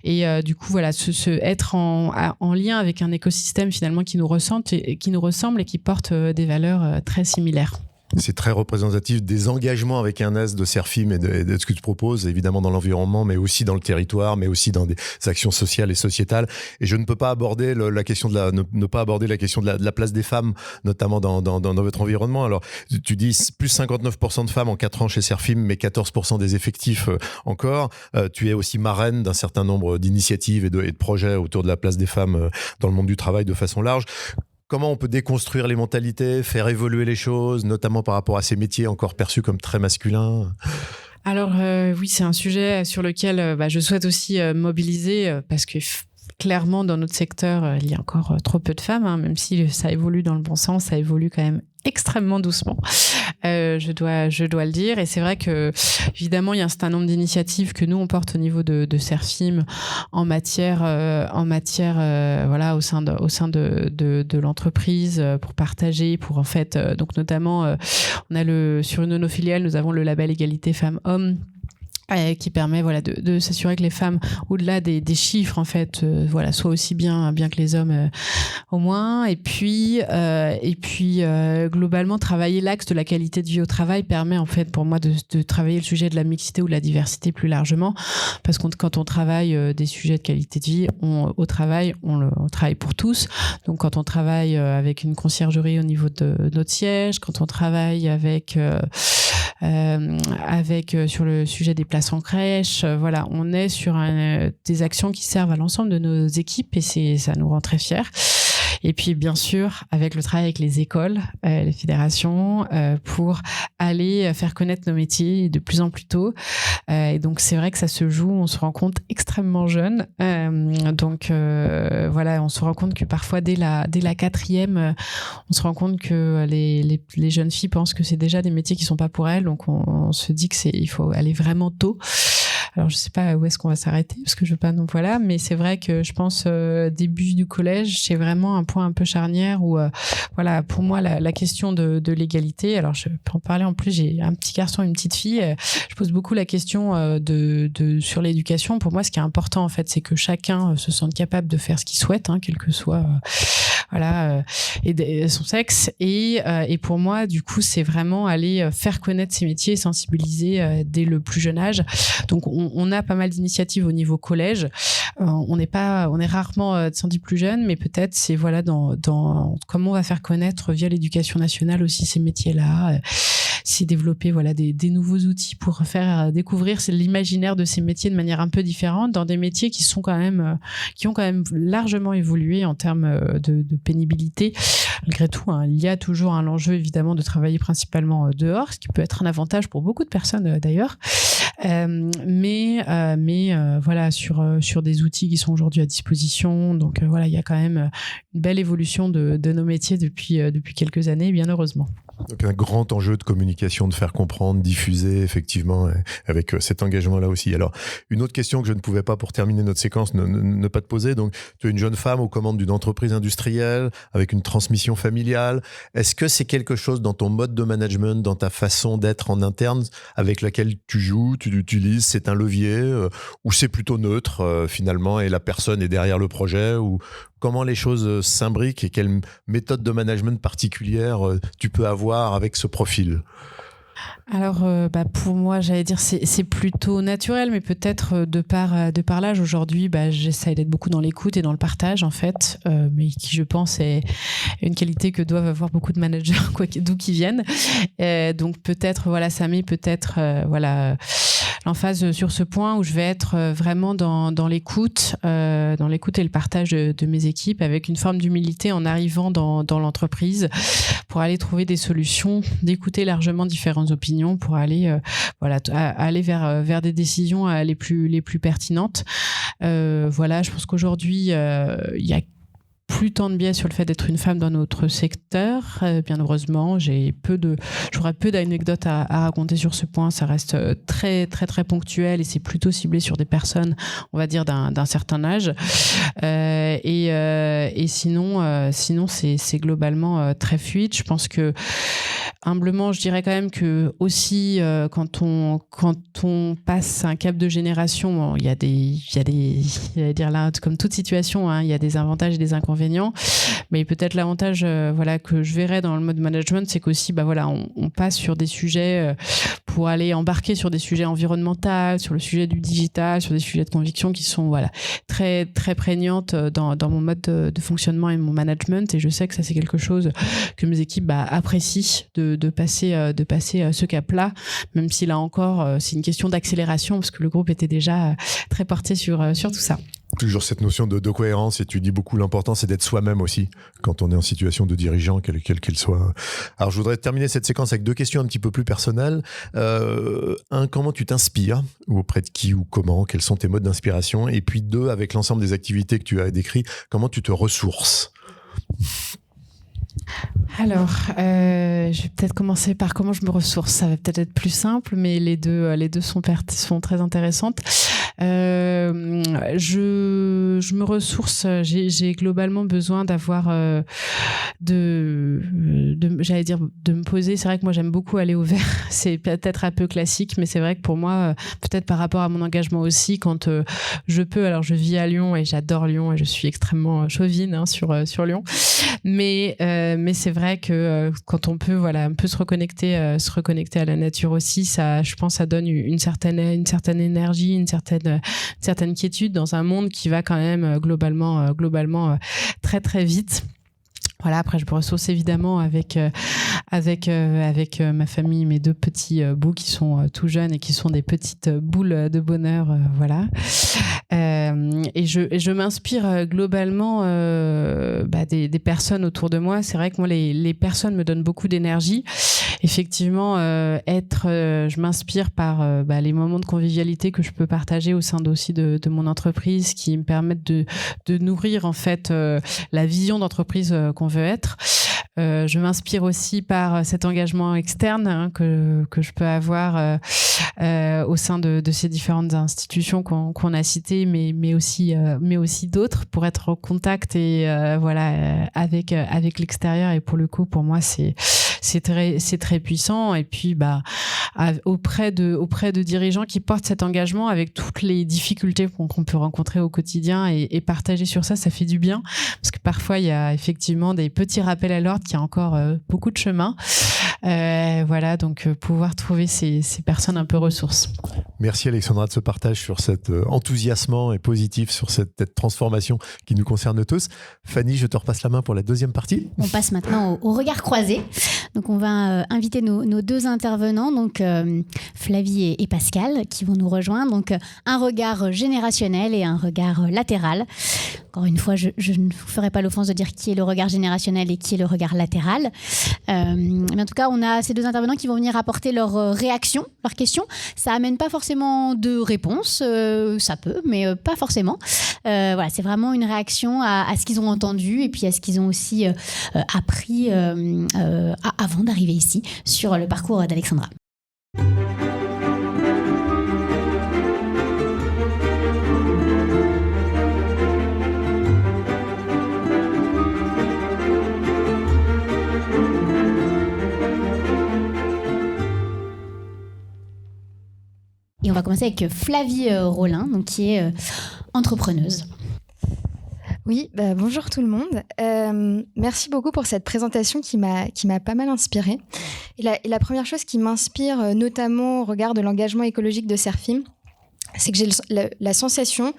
Et du coup, être en lien avec un écosystème finalement qui nous ressemble et qui porte des valeurs très similaires. C'est très représentatif des engagements avec un S de Serfim et de ce que tu proposes, évidemment dans l'environnement, mais aussi dans le territoire, mais aussi dans des actions sociales et sociétales. Et je ne peux pas aborder la question ne pas aborder la question de la place des femmes, notamment dans votre environnement. Alors, tu dis plus 59% de femmes en 4 ans chez Serfim, mais 14% des effectifs encore. Tu es aussi marraine d'un certain nombre d'initiatives et de projets autour de la place des femmes dans le monde du travail de façon large. Comment on peut déconstruire les mentalités, faire évoluer les choses, notamment par rapport à ces métiers encore perçus comme très masculins? Alors oui, c'est un sujet sur lequel je souhaite aussi mobiliser, parce que clairement dans notre secteur, il y a encore trop peu de femmes, même si ça évolue dans le bon sens, ça évolue quand même extrêmement doucement, je dois le dire. Et c'est vrai que évidemment il y a un certain nombre d'initiatives que nous on porte au niveau de Serfim en matière au sein de l'entreprise, pour partager, pour en fait donc notamment on a sur une de nos filiales, nous avons le label égalité femmes-hommes, qui permet de s'assurer que les femmes, au-delà des chiffres en fait, soient aussi bien que les hommes au moins. Et puis globalement travailler l'axe de la qualité de vie au travail permet en fait pour moi de travailler le sujet de la mixité ou de la diversité plus largement, parce que quand on travaille des sujets de qualité de vie au travail, on travaille pour tous. Donc quand on travaille avec une conciergerie au niveau de notre siège, quand on travaille avec sur le sujet des places en crèche, on est sur des actions qui servent à l'ensemble de nos équipes, et ça nous rend très fiers. Et puis bien sûr avec le travail avec les écoles, les fédérations, pour aller faire connaître nos métiers de plus en plus tôt. Et donc c'est vrai que ça se joue, on se rend compte extrêmement jeune. Donc on se rend compte que parfois dès la 4e, on se rend compte que les jeunes filles pensent que c'est déjà des métiers qui sont pas pour elles. Donc on se dit il faut aller vraiment tôt. Alors, je sais pas où est-ce qu'on va s'arrêter, parce que je veux pas, non, voilà, mais c'est vrai que je pense, début du collège, c'est vraiment un point un peu charnière où, voilà, pour moi, la question de l'égalité, alors je peux en parler, en plus, j'ai un petit garçon et une petite fille, je pose beaucoup la question sur l'éducation. Pour moi, ce qui est important, en fait, c'est que chacun se sente capable de faire ce qu'il souhaite, hein, quel que soit, et son sexe. Et pour moi, du coup, c'est vraiment aller faire connaître ces métiers, sensibiliser dès le plus jeune âge. Donc, on a pas mal d'initiatives au niveau collège. On est rarement descendu plus jeune, mais peut-être c'est voilà dans comment on va faire connaître via l'éducation nationale aussi ces métiers-là. C'est développer voilà des nouveaux outils pour faire découvrir l'imaginaire de ces métiers de manière un peu différente, dans des métiers qui ont quand même largement évolué en termes de pénibilité. Malgré tout, hein, il y a toujours l'enjeu évidemment de travailler principalement dehors, ce qui peut être un avantage pour beaucoup de personnes d'ailleurs. Mais voilà, sur des outils qui sont aujourd'hui à disposition. Donc voilà, il y a quand même une belle évolution de nos métiers depuis quelques années, bien heureusement. Donc un grand enjeu de communication, de faire comprendre, diffuser, effectivement, avec cet engagement-là aussi. Alors, une autre question que je ne pouvais pas, pour terminer notre séquence, ne pas te poser. Donc, tu es une jeune femme aux commandes d'une entreprise industrielle, avec une transmission familiale. Est-ce que c'est quelque chose dans ton mode de management, dans ta façon d'être en interne, avec laquelle tu joues, tu l'utilises, c'est un levier, ou c'est plutôt neutre, finalement, et la personne est derrière le projet, ou comment les choses s'imbriquent et quelle méthode de management particulière tu peux avoir avec ce profil? Alors, pour moi, j'allais dire c'est plutôt naturel, mais peut-être de par l'âge aujourd'hui, j'essaie d'être beaucoup dans l'écoute et dans le partage en fait, mais qui je pense est une qualité que doivent avoir beaucoup de managers, d'où qu'ils viennent. Donc peut-être voilà, ça met peut-être l'emphase sur ce point où je vais être vraiment dans l'écoute et le partage de mes équipes, avec une forme d'humilité en arrivant dans l'entreprise pour aller trouver des solutions, d'écouter largement différentes opinions pour aller aller vers des décisions les plus pertinentes. Je pense qu'aujourd'hui il y a plus tant de biais sur le fait d'être une femme dans notre secteur. Bien heureusement, j'aurais peu d'anecdotes à raconter sur ce point. Ça reste très, très, très ponctuel et c'est plutôt ciblé sur des personnes, on va dire, d'un certain âge. Et sinon, c'est globalement très fluide. Je pense que, humblement, je dirais quand même que aussi, quand on passe un cap de génération, il y a j'allais dire là, comme toute situation, hein, il y a des avantages et des inconvénients. Mais peut-être l'avantage que je verrais dans le mode management, c'est qu'aussi on passe sur des sujets pour aller embarquer sur des sujets environnementaux, sur le sujet du digital, sur des sujets de conviction qui sont très très prégnantes dans mon mode de fonctionnement et mon management. Et je sais que ça, c'est quelque chose que mes équipes apprécient de passer ce cap-là, même si là encore c'est une question d'accélération parce que le groupe était déjà très porté sur tout ça. Toujours cette notion de cohérence, et tu dis beaucoup, l'important c'est d'être soi-même aussi quand on est en situation de dirigeant, quelle qu'elle soit. Alors je voudrais terminer cette séquence avec deux questions un petit peu plus personnelles. Comment tu t'inspires, ou auprès de qui ou comment, quels sont tes modes d'inspiration? Et puis deux, avec l'ensemble des activités que tu as décrites, comment tu te ressources? Alors, je vais peut-être commencer par comment je me ressource. Ça va peut-être être plus simple, mais les deux sont très intéressantes. Je me ressource. J'ai globalement besoin d'avoir j'allais dire de me poser. C'est vrai que moi j'aime beaucoup aller au vert. C'est peut-être un peu classique, mais c'est vrai que pour moi, peut-être par rapport à mon engagement aussi, quand je peux. Alors je vis à Lyon et j'adore Lyon et je suis extrêmement chauvine sur Lyon. Mais c'est vrai que quand on peut un peu se reconnecter à la nature aussi, ça, je pense, ça donne une certaine énergie, une certaine quiétude dans un monde qui va quand même globalement très très vite. Voilà, après je me ressource évidemment avec ma famille, mes deux petits bouts qui sont tout jeunes et qui sont des petites boules de bonheur, et je m'inspire globalement des personnes autour de moi. C'est vrai que moi les personnes me donnent beaucoup d'énergie. Effectivement, je m'inspire par les moments de convivialité que je peux partager au sein aussi de mon entreprise, qui me permettent de nourrir en fait la vision d'entreprise qu'on veut être. Je m'inspire aussi par cet engagement externe que je peux avoir au sein de ces différentes institutions qu'on a citées, mais aussi d'autres, pour être en contact et avec l'extérieur. Et pour le coup, pour moi, c'est très puissant. Et puis auprès de dirigeants qui portent cet engagement avec toutes les difficultés qu'on peut rencontrer au quotidien, et partager sur ça fait du bien, parce que parfois il y a effectivement des petits rappels à l'ordre, qu'il y a encore beaucoup de chemin. Donc pouvoir trouver ces personnes un peu ressources. Merci Alexandra de ce partage sur cet enthousiasmant et positif sur cette transformation qui nous concerne tous. Fanny, je te repasse la main pour la deuxième partie. On passe maintenant au regard croisé. Donc on va inviter nos deux intervenants, donc Flavie et Pascal, qui vont nous rejoindre. Donc un regard générationnel et un regard latéral. Encore une fois, je ne vous ferai pas l'offense de dire qui est le regard générationnel et qui est le regard latéral. Mais en tout cas, on a ces deux intervenants qui vont venir apporter leurs réactions, leurs questions. Ça amène pas forcément de réponse, ça peut, mais pas forcément. C'est vraiment une réaction à ce qu'ils ont entendu et puis à ce qu'ils ont aussi appris avant d'arriver ici sur le parcours d'Alexandra. Et on va commencer avec Flavie Rollin, donc, qui est entrepreneuse. Oui, bonjour tout le monde. Merci beaucoup pour cette présentation qui m'a pas mal inspirée. Et la première chose qui m'inspire, notamment au regard de l'engagement écologique de Serfim, c'est que j'ai la sensation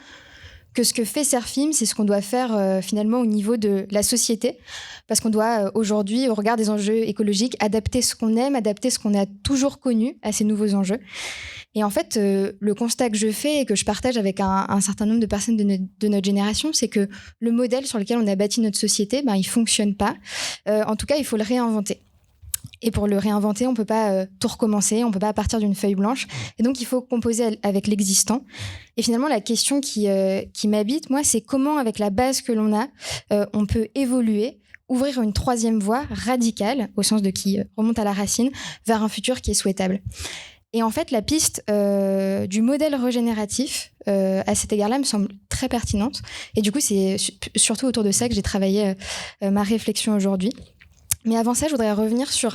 que ce que fait Serfim, c'est ce qu'on doit faire finalement au niveau de la société. Parce qu'on doit aujourd'hui, au regard des enjeux écologiques, adapter ce qu'on aime, adapter ce qu'on a toujours connu à ces nouveaux enjeux. Et en fait, le constat que je fais et que je partage avec un certain nombre de personnes de notre génération, c'est que le modèle sur lequel on a bâti notre société, il ne fonctionne pas. En tout cas, il faut le réinventer. Et pour le réinventer, on ne peut pas tout recommencer, on ne peut pas partir d'une feuille blanche. Et donc, il faut composer avec l'existant. Et finalement, la question qui m'habite, moi, c'est comment, avec la base que l'on a, on peut évoluer, ouvrir une troisième voie radicale, au sens de qui remonte à la racine, vers un futur qui est souhaitable. Et en fait, la piste du modèle régénératif, à cet égard-là, me semble très pertinente. Et du coup, c'est surtout autour de ça que j'ai travaillé ma réflexion aujourd'hui. Mais avant ça, je voudrais revenir sur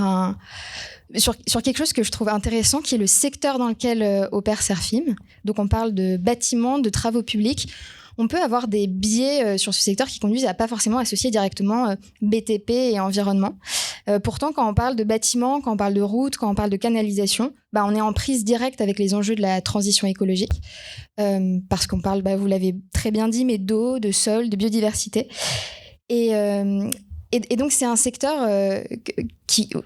quelque chose que je trouve intéressant, qui est le secteur dans lequel opère Serfim. Donc, on parle de bâtiments, de travaux publics. On peut avoir des biais sur ce secteur qui conduisent à pas forcément associer directement BTP et environnement. Pourtant, quand on parle de bâtiments, quand on parle de routes, quand on parle de canalisation, on est en prise directe avec les enjeux de la transition écologique. Parce qu'on parle, vous l'avez très bien dit, mais d'eau, de sol, de biodiversité. Et donc, c'est un secteur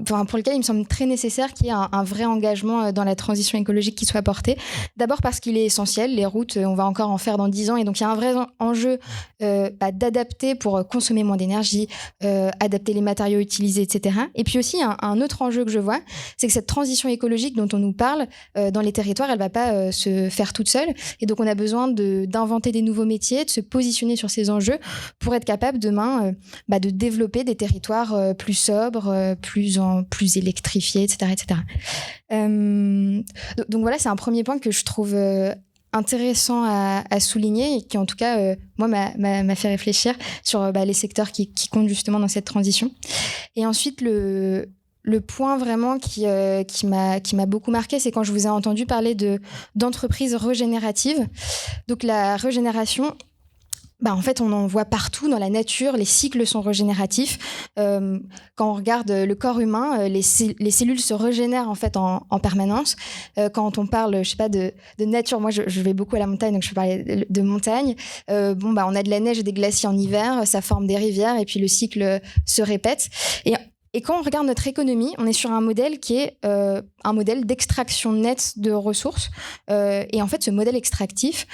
pour lequel il me semble très nécessaire qu'il y ait un vrai engagement dans la transition écologique qui soit porté. D'abord parce qu'il est essentiel. Les routes, on va encore en faire dans 10 ans. Et donc, il y a un vrai enjeu d'adapter pour consommer moins d'énergie, adapter les matériaux utilisés, etc. Et puis aussi, un autre enjeu que je vois, c'est que cette transition écologique dont on nous parle dans les territoires, elle ne va pas se faire toute seule. Et donc, on a besoin d'inventer des nouveaux métiers, de se positionner sur ces enjeux pour être capable demain de développer des territoires plus sobres, plus électrifiés, etc. etc. Donc voilà, c'est un premier point que je trouve intéressant à souligner et qui, en tout cas, moi, m'a fait réfléchir sur les secteurs qui comptent justement dans cette transition. Et ensuite, le point vraiment qui m'a beaucoup marqué, c'est quand je vous ai entendu parler d'entreprises régénératives. Donc la régénération, en fait, on en voit partout dans la nature, les cycles sont régénératifs. Quand on regarde le corps humain, les cellules se régénèrent en fait en permanence. Quand on parle, je sais pas, de nature, moi je vais beaucoup à la montagne, donc je peux parler de montagne. On a de la neige et des glaciers en hiver, ça forme des rivières et puis le cycle se répète. Et quand on regarde notre économie, on est sur un modèle qui est un modèle d'extraction nette de ressources. Et en fait, ce modèle extractif,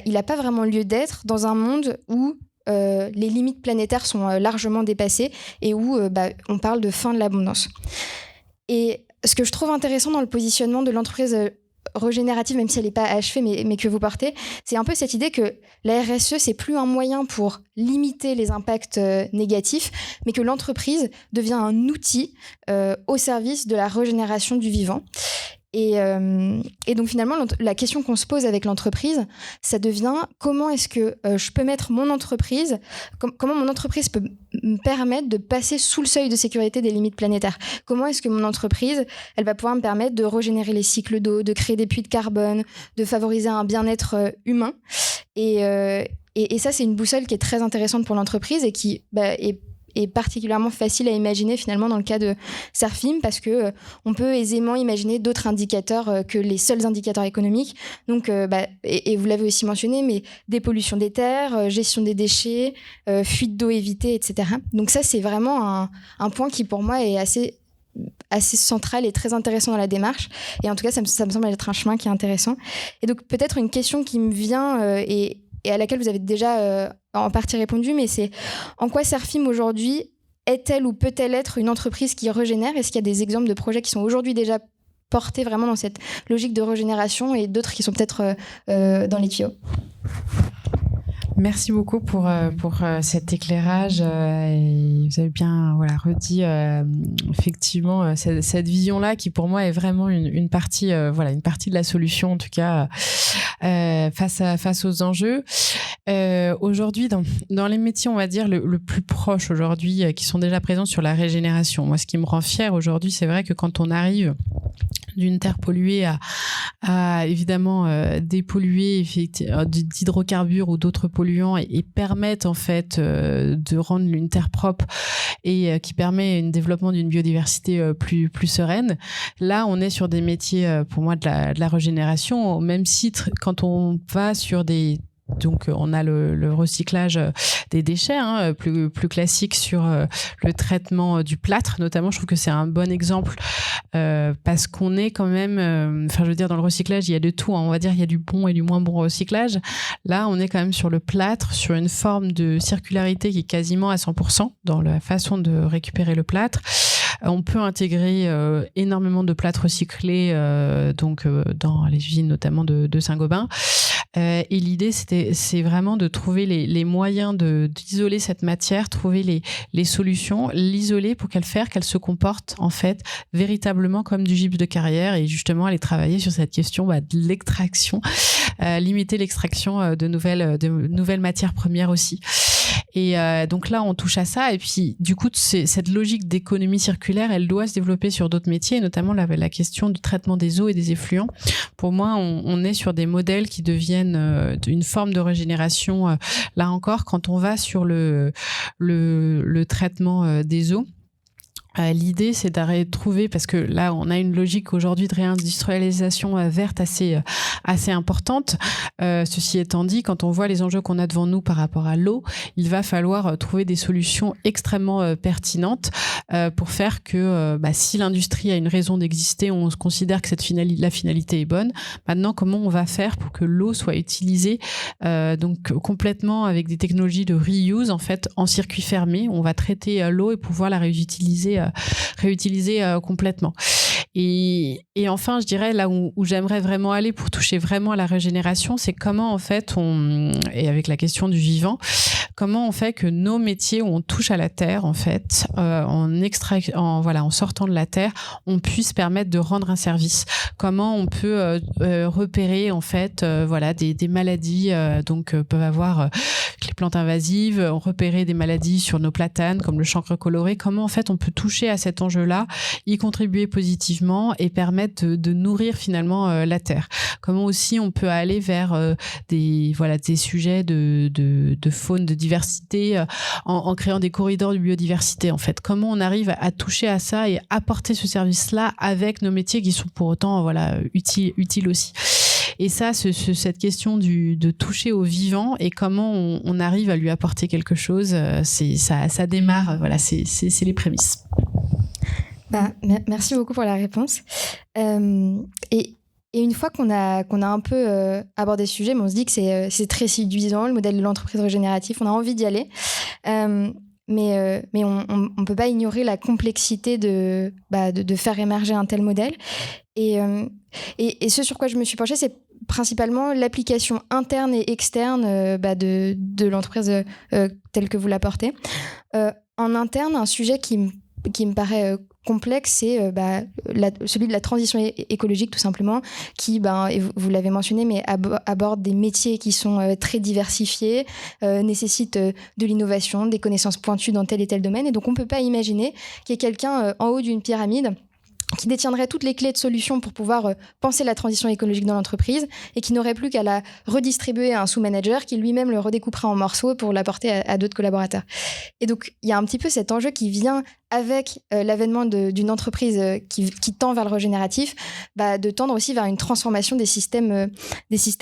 il n'a pas vraiment lieu d'être dans un monde où les limites planétaires sont largement dépassées et où on parle de fin de l'abondance. Et ce que je trouve intéressant dans le positionnement de l'entreprise régénérative, même si elle n'est pas achevée, mais que vous portez, c'est un peu cette idée que la RSE, c'est plus un moyen pour limiter les impacts négatifs, mais que l'entreprise devient un outil au service de la régénération du vivant. Et donc finalement, la question qu'on se pose avec l'entreprise, ça devient comment est-ce que je peux mettre mon entreprise, comment mon entreprise peut me permettre de passer sous le seuil de sécurité des limites planétaires. Comment est-ce que mon entreprise, elle va pouvoir me permettre de régénérer les cycles d'eau, de créer des puits de carbone, de favoriser un bien-être humain. Et ça, c'est une boussole qui est très intéressante pour l'entreprise et qui est particulièrement facile à imaginer finalement dans le cas de Serfim parce que on peut aisément imaginer d'autres indicateurs que les seuls indicateurs économiques. Donc, et vous l'avez aussi mentionné, mais dépollution des terres, gestion des déchets, fuite d'eau évitée, etc. Donc ça, c'est vraiment un point qui pour moi est assez central et très intéressant dans la démarche. Et en tout cas, ça me semble être un chemin qui est intéressant. Et donc peut-être une question qui me vient et à laquelle vous avez déjà en partie répondu, mais c'est en quoi Serfim aujourd'hui est-elle ou peut-elle être une entreprise qui régénère ? Est-ce qu'il y a des exemples de projets qui sont aujourd'hui déjà portés vraiment dans cette logique de régénération et d'autres qui sont peut-être dans les tuyaux ? Merci beaucoup pour cet éclairage. Et vous avez bien redit effectivement cette vision-là qui pour moi est vraiment une partie une partie de la solution en tout cas face aux enjeux. Aujourd'hui, dans les métiers, on va dire le plus proche aujourd'hui, qui sont déjà présents sur la régénération. Moi, ce qui me rend fière aujourd'hui, c'est vrai que quand on arrive d'une terre polluée à évidemment dépolluer d'hydrocarbures ou d'autres polluants et permettent en fait de rendre une terre propre et qui permet un développement d'une biodiversité plus sereine. Là, on est sur des métiers pour moi de la régénération, au même titre quand on va sur des... Donc, on a le recyclage des déchets, plus classique sur le traitement du plâtre, notamment. Je trouve que c'est un bon exemple parce qu'on est quand même... dans le recyclage, il y a de tout. On va dire il y a du bon et du moins bon recyclage. Là, on est quand même sur le plâtre, sur une forme de circularité qui est quasiment à 100% dans la façon de récupérer le plâtre. On peut intégrer énormément de plâtre recyclé dans les usines notamment de Saint-Gobain. Et l'idée, c'est vraiment de trouver les moyens d'isoler cette matière, trouver les solutions, l'isoler pour qu'elle se comporte en fait véritablement comme du gypse de carrière et justement aller travailler sur cette question de l'extraction, limiter l'extraction de nouvelles matières premières aussi. Et donc là, on touche à ça. Et puis, du coup, cette logique d'économie circulaire, elle doit se développer sur d'autres métiers, et notamment la question du traitement des eaux et des effluents. Pour moi, on est sur des modèles qui deviennent une forme de régénération. Là encore, quand on va sur le traitement des eaux, l'idée, c'est d'arrêter de trouver, parce que là, on a une logique aujourd'hui de réindustrialisation verte assez importante. Ceci étant dit, quand on voit les enjeux qu'on a devant nous par rapport à l'eau, il va falloir trouver des solutions extrêmement pertinentes pour faire que si l'industrie a une raison d'exister, on considère que la finalité est bonne. Maintenant, comment on va faire pour que l'eau soit utilisée donc complètement avec des technologies de reuse, en fait, en circuit fermé. On va traiter l'eau et pouvoir la réutiliser complètement. Et enfin, je dirais là où j'aimerais vraiment aller pour toucher vraiment à la régénération, c'est comment en fait et avec la question du vivant, comment on fait que nos métiers où on touche à la terre en fait, en sortant de la terre, on puisse permettre de rendre un service. Comment on peut repérer en fait des maladies peuvent avoir les plantes invasives, repérer des maladies sur nos platanes comme le chancre coloré. Comment en fait on peut toucher à cet enjeu-là, y contribuer positivement et permettre de nourrir finalement la terre. Comment aussi on peut aller vers des sujets de faune, de diversité en créant des corridors de biodiversité en fait. Comment on arrive à toucher à ça et apporter ce service-là avec nos métiers qui sont pour autant utiles aussi. Et ça, cette question de toucher au vivant et comment on arrive à lui apporter quelque chose, ça démarre. Voilà, c'est les prémices. Merci beaucoup pour la réponse. Et une fois qu'on a un peu abordé ce sujet, on se dit que c'est très séduisant, le modèle de l'entreprise régénérative, on a envie d'y aller. Mais on ne peut pas ignorer la complexité de faire émerger un tel modèle. Et ce sur quoi je me suis penchée, c'est principalement l'application interne et externe de l'entreprise telle que vous la portez. En interne, un sujet qui me paraît complexe, c'est celui de la transition écologique, tout simplement, qui, et vous l'avez mentionné, mais aborde des métiers qui sont très diversifiés, nécessitent de l'innovation, des connaissances pointues dans tel et tel domaine. Et donc, on ne peut pas imaginer qu'il y ait quelqu'un en haut d'une pyramide qui détiendrait toutes les clés de solution pour pouvoir penser la transition écologique dans l'entreprise et qui n'aurait plus qu'à la redistribuer à un sous-manager qui lui-même le redécouperait en morceaux pour l'apporter à d'autres collaborateurs. Et donc, il y a un petit peu cet enjeu qui vient avec l'avènement d'une entreprise qui tend vers le régénératif, de tendre aussi vers une transformation des systèmes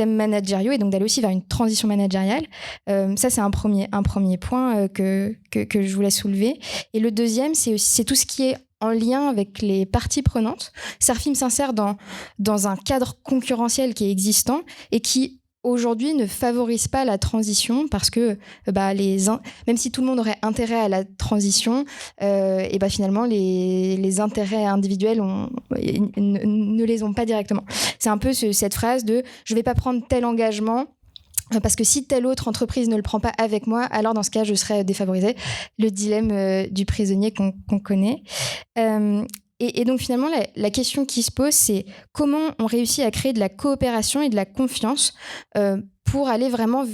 managériaux et donc d'aller aussi vers une transition managériale. Ça, c'est un premier point que je voulais soulever. Et le deuxième, c'est tout ce qui est en lien avec les parties prenantes. Serfim s'insère dans un cadre concurrentiel qui est existant et qui, aujourd'hui, ne favorise pas la transition parce que même si tout le monde aurait intérêt à la transition, finalement, les intérêts individuels ne les ont pas directement. C'est un peu cette phrase de « je ne vais pas prendre tel engagement » parce que si telle autre entreprise ne le prend pas avec moi, alors dans ce cas, je serai défavorisée. Le dilemme du prisonnier qu'on connaît. Et donc finalement, la question qui se pose, c'est comment on réussit à créer de la coopération et de la confiance pour aller vraiment,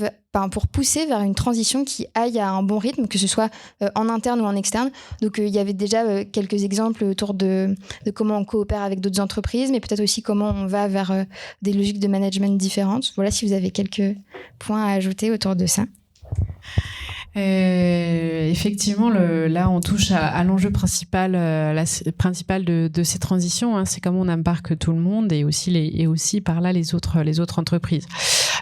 pour pousser vers une transition qui aille à un bon rythme, que ce soit en interne ou en externe. Donc il y avait déjà quelques exemples autour de comment on coopère avec d'autres entreprises, mais peut-être aussi comment on va vers des logiques de management différentes. Voilà, si vous avez quelques points à ajouter autour de ça. Effectivement, là, on touche à l'enjeu principal de ces transitions. Hein, c'est comment on embarque tout le monde et aussi par là les autres entreprises.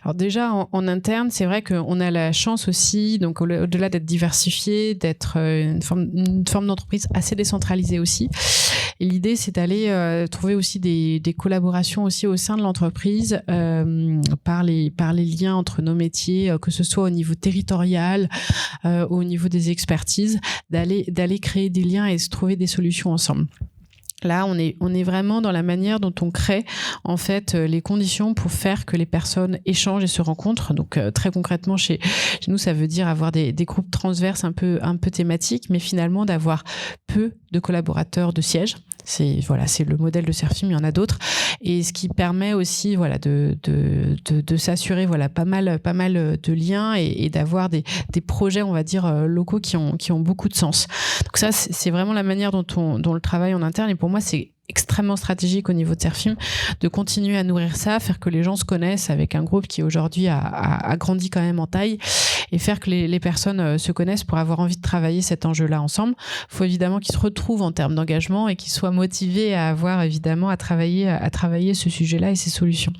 Alors déjà, en interne, c'est vrai qu'on a la chance aussi, donc au-delà d'être diversifié, d'être une forme d'entreprise assez décentralisée aussi. Et l'idée, c'est d'aller trouver aussi des collaborations aussi au sein de l'entreprise par les liens entre nos métiers, que ce soit au niveau territorial, au niveau des expertises, d'aller créer des liens et se trouver des solutions ensemble. Là, on est vraiment dans la manière dont on crée en fait les conditions pour faire que les personnes échangent et se rencontrent. Donc très concrètement, chez nous, ça veut dire avoir des groupes transverses un peu thématiques, mais finalement d'avoir peu de collaborateurs de siège. C'est le modèle de Serfim, il y en a d'autres, et ce qui permet aussi de s'assurer pas mal de liens et d'avoir des projets, on va dire, locaux qui ont beaucoup de sens. Donc ça, c'est vraiment la manière dont le travail en interne, et pour moi, c'est extrêmement stratégique au niveau de Serfim de continuer à nourrir ça, faire que les gens se connaissent avec un groupe qui aujourd'hui a grandi quand même en taille, et faire que les personnes se connaissent pour avoir envie de travailler cet enjeu-là ensemble. Il faut évidemment qu'ils se retrouvent en termes d'engagement et qu'ils soient motivés à avoir évidemment à travailler ce sujet-là et ces solutions.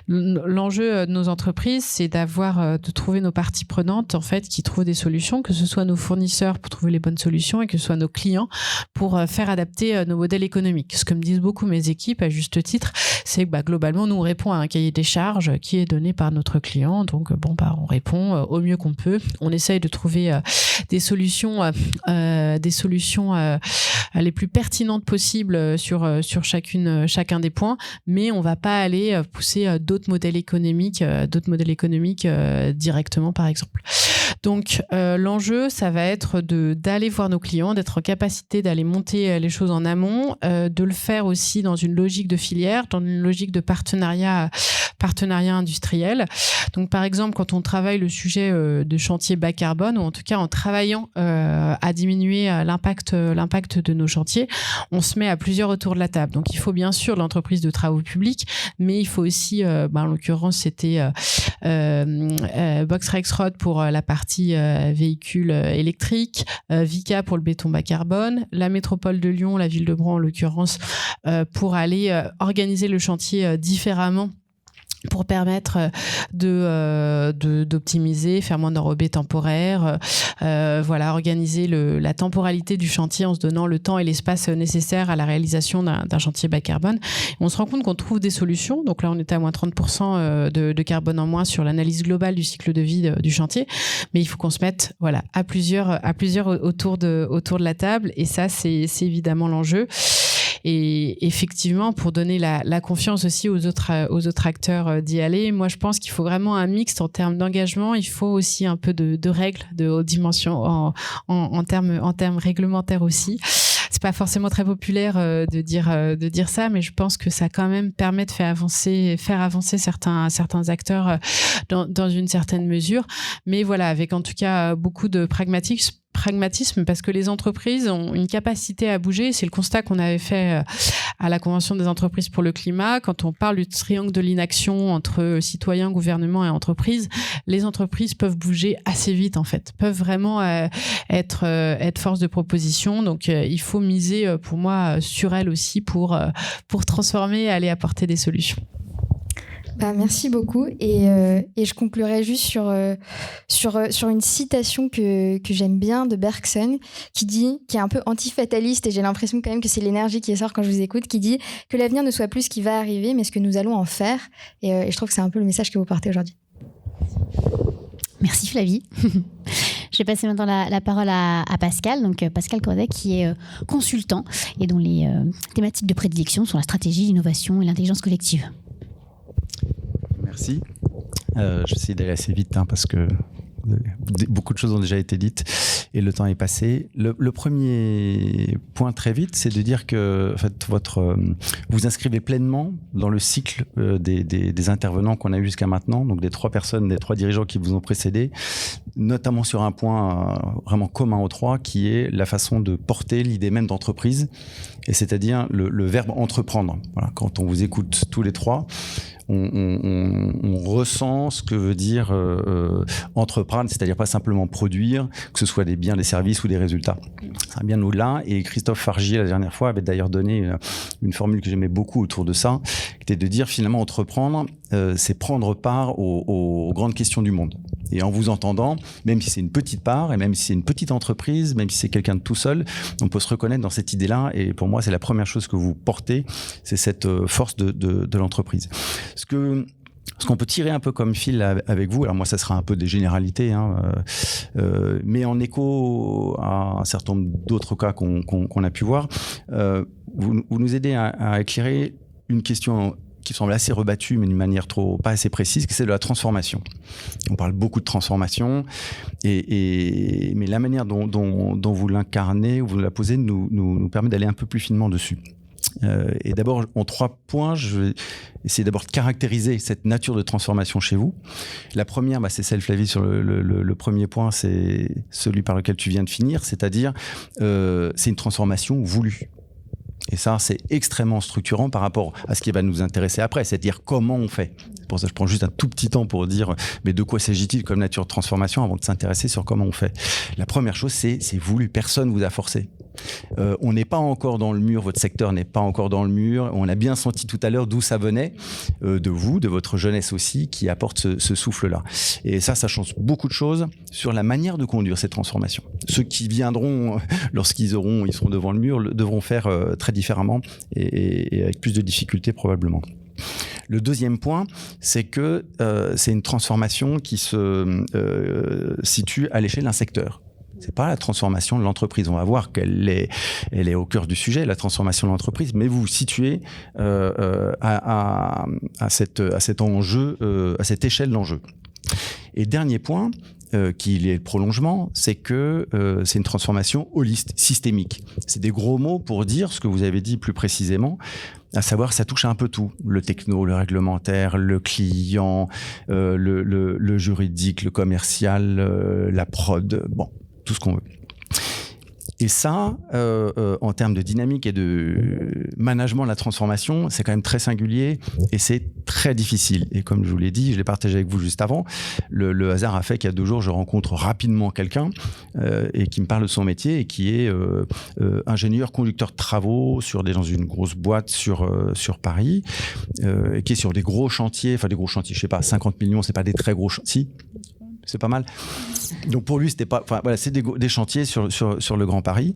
L'enjeu de nos entreprises, c'est de trouver nos parties prenantes en fait qui trouvent des solutions, que ce soit nos fournisseurs pour trouver les bonnes solutions et que ce soit nos clients pour faire adapter nos modèles économiques. Ce que me disent beaucoup mes équipes à juste titre, c'est que globalement nous on répond à un cahier des charges qui est donné par notre client, donc on répond au mieux qu'on peut. On essaye de trouver des solutions les plus pertinentes possibles sur chacun des points, mais on va pas aller pousser d'autres modèles économiques directement, par exemple. Donc l'enjeu, ça va être d'aller voir nos clients, d'être en capacité d'aller monter les choses en amont, de le faire aussi dans une logique de filière, dans une logique de partenariat industriel. Donc par exemple, quand on travaille le sujet de chantier bas carbone, ou en tout cas en travaillant à diminuer l'impact de nos chantiers, on se met à plusieurs autour de la table. Donc il faut bien sûr l'entreprise de travaux publics, mais il faut aussi, en l'occurrence c'était Box Rexroth pour la partie véhicules électriques, Vicat pour le béton bas carbone, la métropole de Lyon, la ville de Bron en l'occurrence, pour aller organiser le chantier différemment, pour permettre d'optimiser, faire moins d'enrobés temporaires, organiser la temporalité du chantier en se donnant le temps et l'espace nécessaires à la réalisation d'un chantier bas carbone. Et on se rend compte qu'on trouve des solutions. Donc là, on était à moins 30% de carbone en moins sur l'analyse globale du cycle de vie du chantier. Mais il faut qu'on se mette à plusieurs autour de la table. Et ça, c'est évidemment l'enjeu. Et effectivement, pour donner la confiance aussi aux autres acteurs d'y aller, moi je pense qu'il faut vraiment un mixte en termes d'engagement. Il faut aussi un peu de règles de haute dimension en termes réglementaires aussi. C'est pas forcément très populaire de dire ça, mais je pense que ça quand même permet de faire avancer certains acteurs dans une certaine mesure. Mais voilà, avec en tout cas beaucoup de pragmatisme, parce que les entreprises ont une capacité à bouger. C'est le constat qu'on avait fait à la Convention des entreprises pour le climat. Quand on parle du triangle de l'inaction entre citoyens, gouvernement et entreprises, les entreprises peuvent bouger assez vite, en fait, peuvent vraiment être force de proposition. Donc, il faut miser, pour moi, sur elles aussi pour transformer et aller apporter des solutions. Merci beaucoup. Et je conclurai juste sur une citation que j'aime bien de Bergson, qui est un peu antifataliste, et j'ai l'impression quand même que c'est l'énergie qui sort quand je vous écoute, qui dit que l'avenir ne soit plus ce qui va arriver, mais ce que nous allons en faire. Et je trouve que c'est un peu le message que vous portez aujourd'hui. Merci Flavie. Je vais passer maintenant la parole à Pascal, donc Pascal Cordet, qui est consultant et dont les thématiques de prédilection sont la stratégie, l'innovation et l'intelligence collective. Merci. Je vais essayer d'aller assez vite parce que beaucoup de choses ont déjà été dites et le temps est passé. Le premier point très vite, c'est de dire que en fait, vous inscrivez pleinement dans le cycle des intervenants qu'on a eu jusqu'à maintenant, donc des 3 personnes, des 3 dirigeants qui vous ont précédé, notamment sur un point vraiment commun aux 3, qui est la façon de porter l'idée même d'entreprise, et c'est-à-dire le verbe entreprendre. Voilà, quand on vous écoute tous les 3, on ressent ce que veut dire entreprendre, c'est-à-dire pas simplement produire, que ce soit des biens, des services ou des résultats. C'est bien au-delà. Et Christophe Fargier, la dernière fois, avait d'ailleurs donné une formule que j'aimais beaucoup autour de ça, qui était de dire finalement entreprendre, c'est prendre part aux grandes questions du monde. Et en vous entendant, même si c'est une petite part, et même si c'est une petite entreprise, même si c'est quelqu'un de tout seul, on peut se reconnaître dans cette idée-là. Et pour moi, c'est la première chose que vous portez, c'est cette force de l'entreprise. Ce qu'on peut tirer un peu comme fil avec vous, alors moi ça sera un peu des généralités, mais en écho à un certain nombre d'autres cas qu'on a pu voir, vous nous aidez à éclairer une question qui semble assez rebattue, mais d'une manière pas assez précise, c'est de la transformation. On parle beaucoup de transformation, mais la manière dont vous l'incarnez, ou vous la posez, nous permet d'aller un peu plus finement dessus. Et d'abord, en 3 points, je vais essayer d'abord de caractériser cette nature de transformation chez vous. La première, c'est celle, Flavie, sur le premier point, c'est celui par lequel tu viens de finir, c'est-à-dire c'est une transformation voulue. Et ça, c'est extrêmement structurant par rapport à ce qui va nous intéresser après, c'est-à-dire comment on fait. Pour ça, je prends juste un tout petit temps pour dire mais de quoi s'agit-il comme nature de transformation avant de s'intéresser sur comment on fait. La première chose, c'est voulu, personne vous a forcé. On n'est pas encore dans le mur, votre secteur n'est pas encore dans le mur. On a bien senti tout à l'heure d'où ça venait, de vous, de votre jeunesse aussi, qui apporte ce souffle-là. Et ça change beaucoup de choses sur la manière de conduire ces transformations. Ceux qui viendront, lorsqu'ils seront devant le mur, devront faire très différemment et avec plus de difficultés probablement. Le deuxième point, c'est que c'est une transformation qui se situe à l'échelle d'un secteur. C'est pas la transformation de l'entreprise. On va voir qu'elle est au cœur du sujet, la transformation de l'entreprise, mais vous vous situez à cet enjeu, à cette échelle d'enjeu. Et dernier point, qui est le prolongement, c'est que c'est une transformation holistique, systémique. C'est des gros mots pour dire ce que vous avez dit plus précisément, à savoir ça touche un peu tout. Le techno, le réglementaire, le client, le juridique, le commercial, la prod, bon, tout ce qu'on veut. Et ça, en termes de dynamique et de management de la transformation, c'est quand même très singulier et c'est très difficile. Et comme je vous l'ai dit, je l'ai partagé avec vous juste avant, le hasard a fait qu'il y a 2 jours, je rencontre rapidement quelqu'un et qui me parle de son métier et qui est ingénieur conducteur de travaux dans une grosse boîte sur Paris, et qui est sur des gros chantiers, je sais pas, 50 millions, c'est pas des très gros chantiers. C'est pas mal. Donc pour lui, c'était pas. Enfin voilà, c'est des chantiers sur le Grand Paris.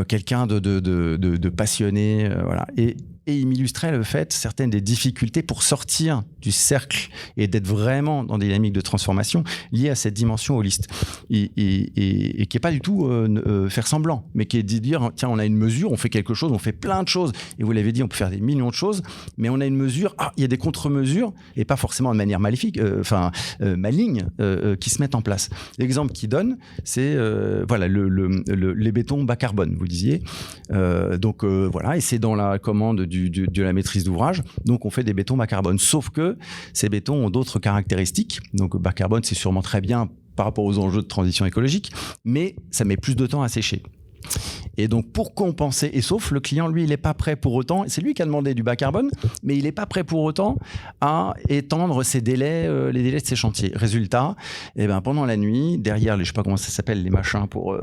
Quelqu'un de passionné, voilà. Et et il m'illustrait le fait, certaines des difficultés pour sortir du cercle et d'être vraiment dans des dynamiques de transformation liées à cette dimension holiste. Et qui n'est pas du tout faire semblant, mais qui est de dire, tiens, on a une mesure, on fait quelque chose, on fait plein de choses. Et vous l'avez dit, on peut faire des millions de choses, mais on a une mesure, il y a des contre-mesures, et pas forcément de manière maléfique, maligne, qui se mettent en place. L'exemple qu'il donne, c'est voilà, les bétons bas carbone, vous le disiez. Voilà, et c'est dans la commande de la maîtrise d'ouvrage. Donc, on fait des bétons bas carbone. Sauf que ces bétons ont d'autres caractéristiques. Donc, bas carbone, c'est sûrement très bien par rapport aux enjeux de transition écologique, mais ça met plus de temps à sécher. Et donc, pour compenser, et sauf le client, lui, il n'est pas prêt pour autant, c'est lui qui a demandé du bas carbone, mais il n'est pas prêt pour autant à étendre ses délais, les délais de ses chantiers. Résultat, pendant la nuit, derrière, je ne sais pas comment ça s'appelle, les machins pour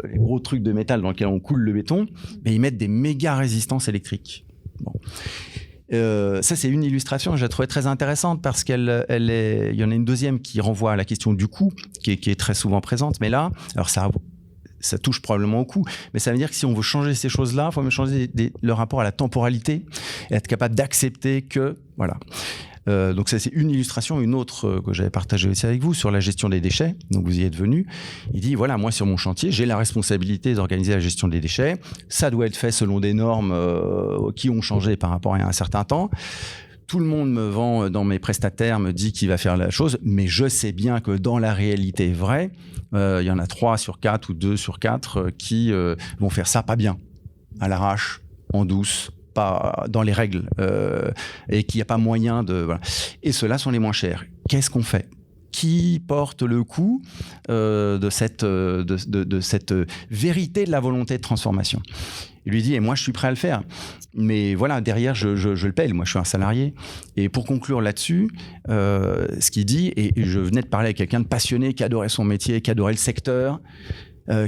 les gros trucs de métal dans lesquels on coule le béton, mais ils mettent des méga résistances électriques. Bon. Ça, c'est une illustration, je la trouvais très intéressante parce il y en a une deuxième qui renvoie à la question du coût, qui est très souvent présente, mais là, alors ça touche probablement au coût, mais ça veut dire que si on veut changer ces choses-là, il faut même changer le rapport à la temporalité et être capable d'accepter que, voilà. Donc ça, c'est une illustration. Une autre que j'avais partagée aussi avec vous sur la gestion des déchets. Donc vous y êtes venu. Il dit, voilà, moi sur mon chantier, j'ai la responsabilité d'organiser la gestion des déchets. Ça doit être fait selon des normes qui ont changé par rapport à un certain temps. Tout le monde me vend dans mes prestataires, me dit qu'il va faire la chose, mais je sais bien que dans la réalité vraie, il y en a 3 sur 4 ou 2 sur 4 qui vont faire ça pas bien, à l'arrache, en douce, pas dans les règles, et qu'il n'y a pas moyen de... Voilà. Et ceux-là sont les moins chers. Qu'est-ce qu'on fait ? Qui porte le coût de cette vérité de la volonté de transformation ? Il lui dit, et moi je suis prêt à le faire, mais voilà, derrière je le paye, moi je suis un salarié. Et pour conclure là-dessus, ce qu'il dit, et je venais de parler avec quelqu'un de passionné qui adorait son métier, qui adorait le secteur,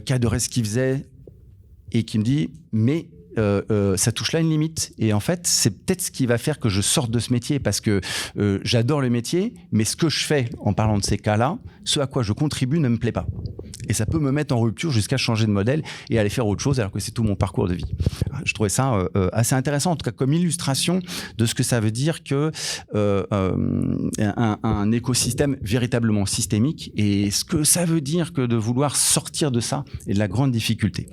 qui adorait ce qu'il faisait, et qui me dit, mais ça touche là une limite. Et en fait, c'est peut-être ce qui va faire que je sorte de ce métier, parce que j'adore le métier, mais ce que je fais en parlant de ces cas-là, ce à quoi je contribue ne me plaît pas. Et ça peut me mettre en rupture jusqu'à changer de modèle et aller faire autre chose, alors que c'est tout mon parcours de vie. Je trouvais ça assez intéressant, en tout cas comme illustration de ce que ça veut dire que un écosystème véritablement systémique, et ce que ça veut dire que de vouloir sortir de ça et de la grande difficulté.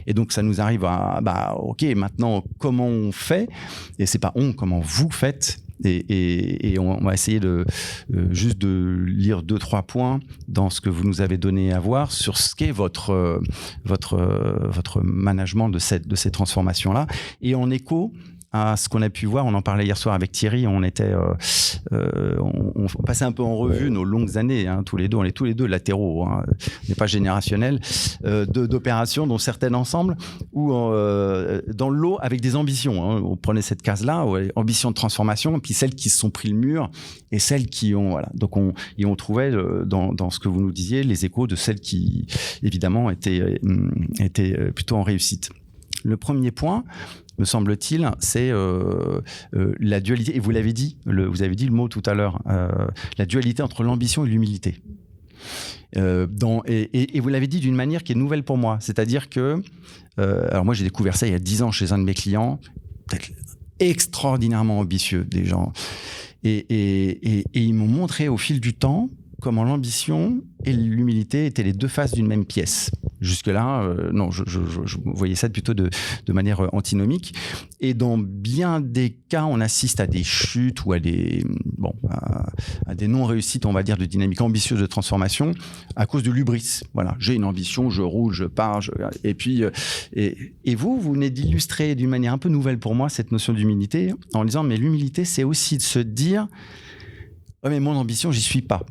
Et donc, ça nous arrive à, OK, maintenant, comment on fait ? Et c'est pas comment vous faites. Et on va essayer juste de lire 2-3 points dans ce que vous nous avez donné à voir sur ce qu'est votre management de ces transformations-là. Et en écho à ce qu'on a pu voir, on en parlait hier soir avec Thierry, on passait un peu en revue nos longues années, tous les deux, on est tous les deux latéraux, on n'est pas générationnels, d'opérations, dont certaines ensemble, ou dans le lot avec des ambitions. On prenait cette case-là, ambition de transformation, puis celles qui se sont pris le mur, et celles qui ont... Voilà. Donc on trouvait dans ce que vous nous disiez les échos de celles qui, évidemment, étaient plutôt en réussite. Le premier point, me semble-t-il, c'est la dualité, et vous avez dit le mot tout à l'heure, la dualité entre l'ambition et l'humilité. Et vous l'avez dit d'une manière qui est nouvelle pour moi, c'est-à-dire que, alors moi j'ai découvert ça il y a 10 ans chez un de mes clients, peut-être extraordinairement ambitieux, des gens, et ils m'ont montré au fil du temps comment l'ambition et l'humilité étaient les deux faces d'une même pièce. Jusque-là, non, je voyais ça plutôt de manière antinomique. Et dans bien des cas, on assiste à des chutes ou à des non-réussites, on va dire, de dynamique ambitieuse de transformation à cause de l'hubris. Voilà, j'ai une ambition, je roule, je pars, et puis et vous venez d'illustrer d'une manière un peu nouvelle pour moi cette notion d'humilité en disant, mais l'humilité, c'est aussi de se dire, ouais, mais mon ambition, j'y suis pas.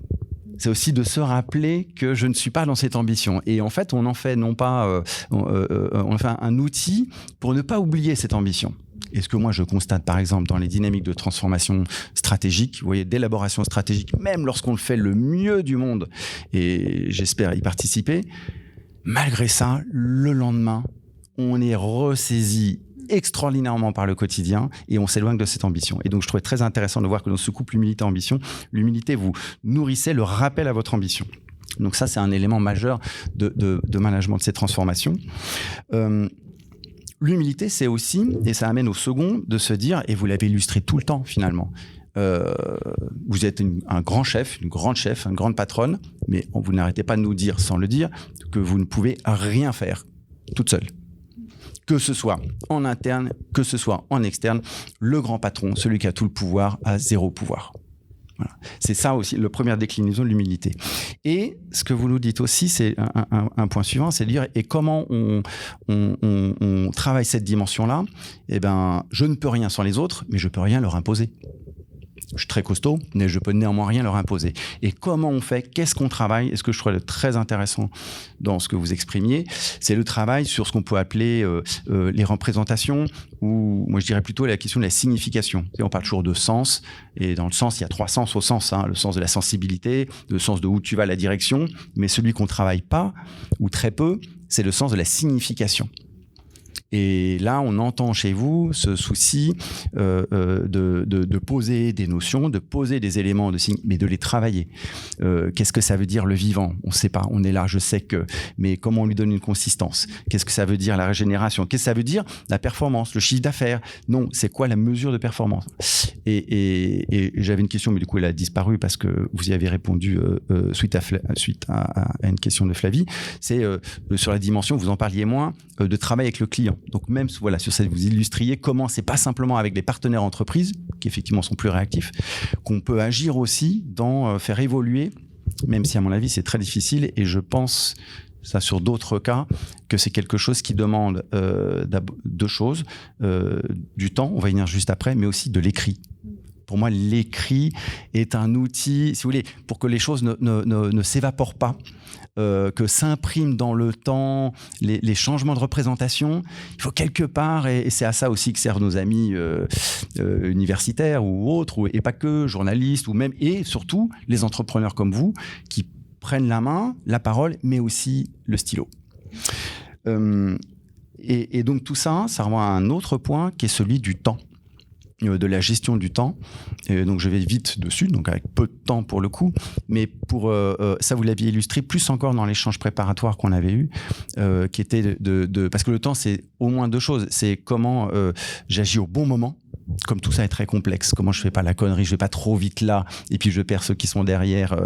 C'est aussi de se rappeler que je ne suis pas dans cette ambition. Et en fait, on en fait non pas on fait un outil pour ne pas oublier cette ambition. Et ce que moi, je constate, par exemple, dans les dynamiques de transformation stratégique, vous voyez, d'élaboration stratégique, même lorsqu'on le fait le mieux du monde, et j'espère y participer, malgré ça, le lendemain, on est ressaisi extraordinairement par le quotidien et on s'éloigne de cette ambition. Et donc, je trouvais très intéressant de voir que dans ce couple humilité-ambition, l'humilité, vous nourrissez le rappel à votre ambition. Donc ça, c'est un élément majeur de management de ces transformations. L'humilité, c'est aussi, et ça amène au second, de se dire, et vous l'avez illustré tout le temps finalement, vous êtes un grand chef, une grande patronne, mais vous n'arrêtez pas de nous dire, sans le dire, que vous ne pouvez rien faire toute seule. Que ce soit en interne, que ce soit en externe, le grand patron, celui qui a tout le pouvoir, a zéro pouvoir. Voilà. C'est ça aussi, la première déclinaison de l'humilité. Et ce que vous nous dites aussi, c'est un point suivant, c'est de dire, et comment on travaille cette dimension-là? Eh ben, je ne peux rien sans les autres, mais je peux rien leur imposer. Je suis très costaud, mais je peux néanmoins rien leur imposer. Et comment on fait? Qu'est-ce qu'on travaille? Et ce que je trouvais très intéressant dans ce que vous exprimiez, c'est le travail sur ce qu'on peut appeler les représentations, ou moi je dirais plutôt la question de la signification. On parle toujours de sens, et dans le sens, il y a 3 sens au sens, le sens de la sensibilité, le sens de où tu vas, la direction, mais celui qu'on ne travaille pas, ou très peu, c'est le sens de la signification. Et là, on entend chez vous ce souci de poser des notions, de poser des éléments de signe, mais de les travailler. Qu'est-ce que ça veut dire le vivant? On ne sait pas, on est là, je sais que, mais comment on lui donne une consistance? Qu'est-ce que ça veut dire la régénération? Qu'est-ce que ça veut dire la performance, le chiffre d'affaires? Non, c'est quoi la mesure de performance? Et j'avais une question, mais du coup, elle a disparu parce que vous y avez répondu suite à une question de Flavie. C'est sur la dimension, vous en parliez moins, de travail avec le client. Donc même voilà, sur ça, vous illustriez comment c'est pas simplement avec les partenaires entreprises, qui effectivement sont plus réactifs, qu'on peut agir aussi dans faire évoluer, même si à mon avis c'est très difficile, et je pense, ça sur d'autres cas, que c'est quelque chose qui demande 2 choses, du temps, on va y venir juste après, mais aussi de l'écrit. Pour moi, l'écrit est un outil, si vous voulez, pour que les choses ne s'évaporent pas, que s'impriment dans le temps les changements de représentation. Il faut quelque part, et c'est à ça aussi que servent nos amis universitaires ou autres, et pas que, journalistes, ou même, et surtout les entrepreneurs comme vous, qui prennent la main, la parole, mais aussi le stylo. Et donc tout ça, ça renvoie à un autre point qui est celui du temps. De la gestion du temps, donc je vais vite dessus, donc avec peu de temps pour le coup, mais pour ça vous l'aviez illustré plus encore dans l'échange préparatoire qu'on avait eu, qui était parce que le temps c'est au moins 2 choses, c'est comment j'agis au bon moment, comme tout ça est très complexe, comment je fais pas la connerie, je vais pas trop vite là, et puis je perds ceux qui sont derrière.